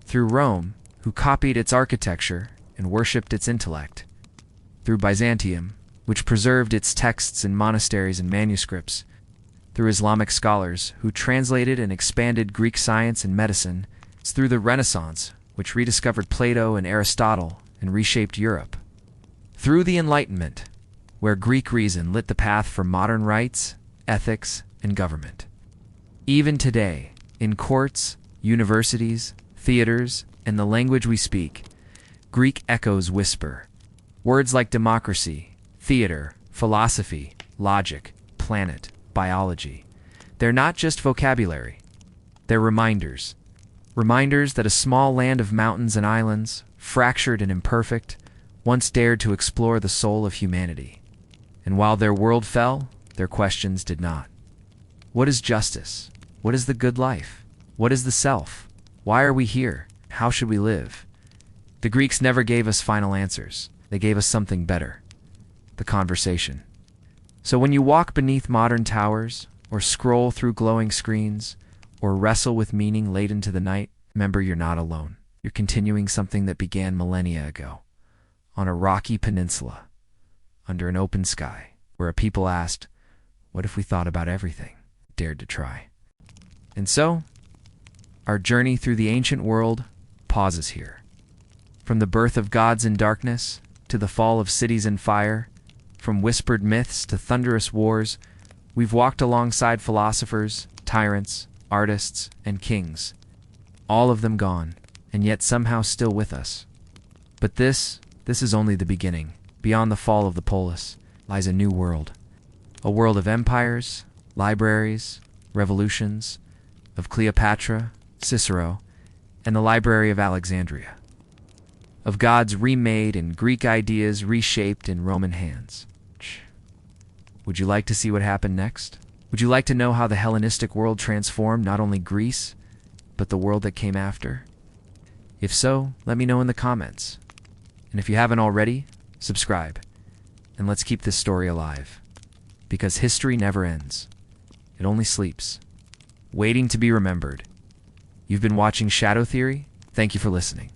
Through Rome, who copied its architecture and worshipped its intellect. Through Byzantium, which preserved its texts in monasteries and manuscripts. Through Islamic scholars, who translated and expanded Greek science and medicine. It's through the Renaissance, which rediscovered Plato and Aristotle and reshaped Europe. Through the Enlightenment, where Greek reason lit the path for modern rights, ethics, and government. Even today, in courts, universities, theaters, and the language we speak, Greek echoes whisper. Words like democracy, theater, philosophy, logic, planet, biology. They're not just vocabulary. They're reminders. Reminders that a small land of mountains and islands, fractured and imperfect, once dared to explore the soul of humanity. And while their world fell, their questions did not. What is justice? What is the good life? What is the self? Why are we here? How should we live? The Greeks never gave us final answers. They gave us something better. The conversation. So when you walk beneath modern towers, or scroll through glowing screens, or wrestle with meaning late into the night, remember you're not alone. You're continuing something that began millennia ago, on a rocky peninsula, under an open sky, where a people asked, what if we thought about everything, dared to try? And so, our journey through the ancient world pauses here. From the birth of gods in darkness, to the fall of cities in fire, from whispered myths to thunderous wars, we've walked alongside philosophers, tyrants, artists, and kings, all of them gone, and yet somehow still with us. But this is only the beginning. Beyond the fall of the polis lies a new world. A world of empires, libraries, revolutions, of Cleopatra, Cicero, and the Library of Alexandria. Of gods remade and Greek ideas reshaped in Roman hands. Would you like to see what happened next? Would you like to know how the Hellenistic world transformed not only Greece, but the world that came after? If so, let me know in the comments. And if you haven't already, subscribe. And let's keep this story alive. Because history never ends. It only sleeps, waiting to be remembered. You've been watching Shadow Theory. Thank you for listening.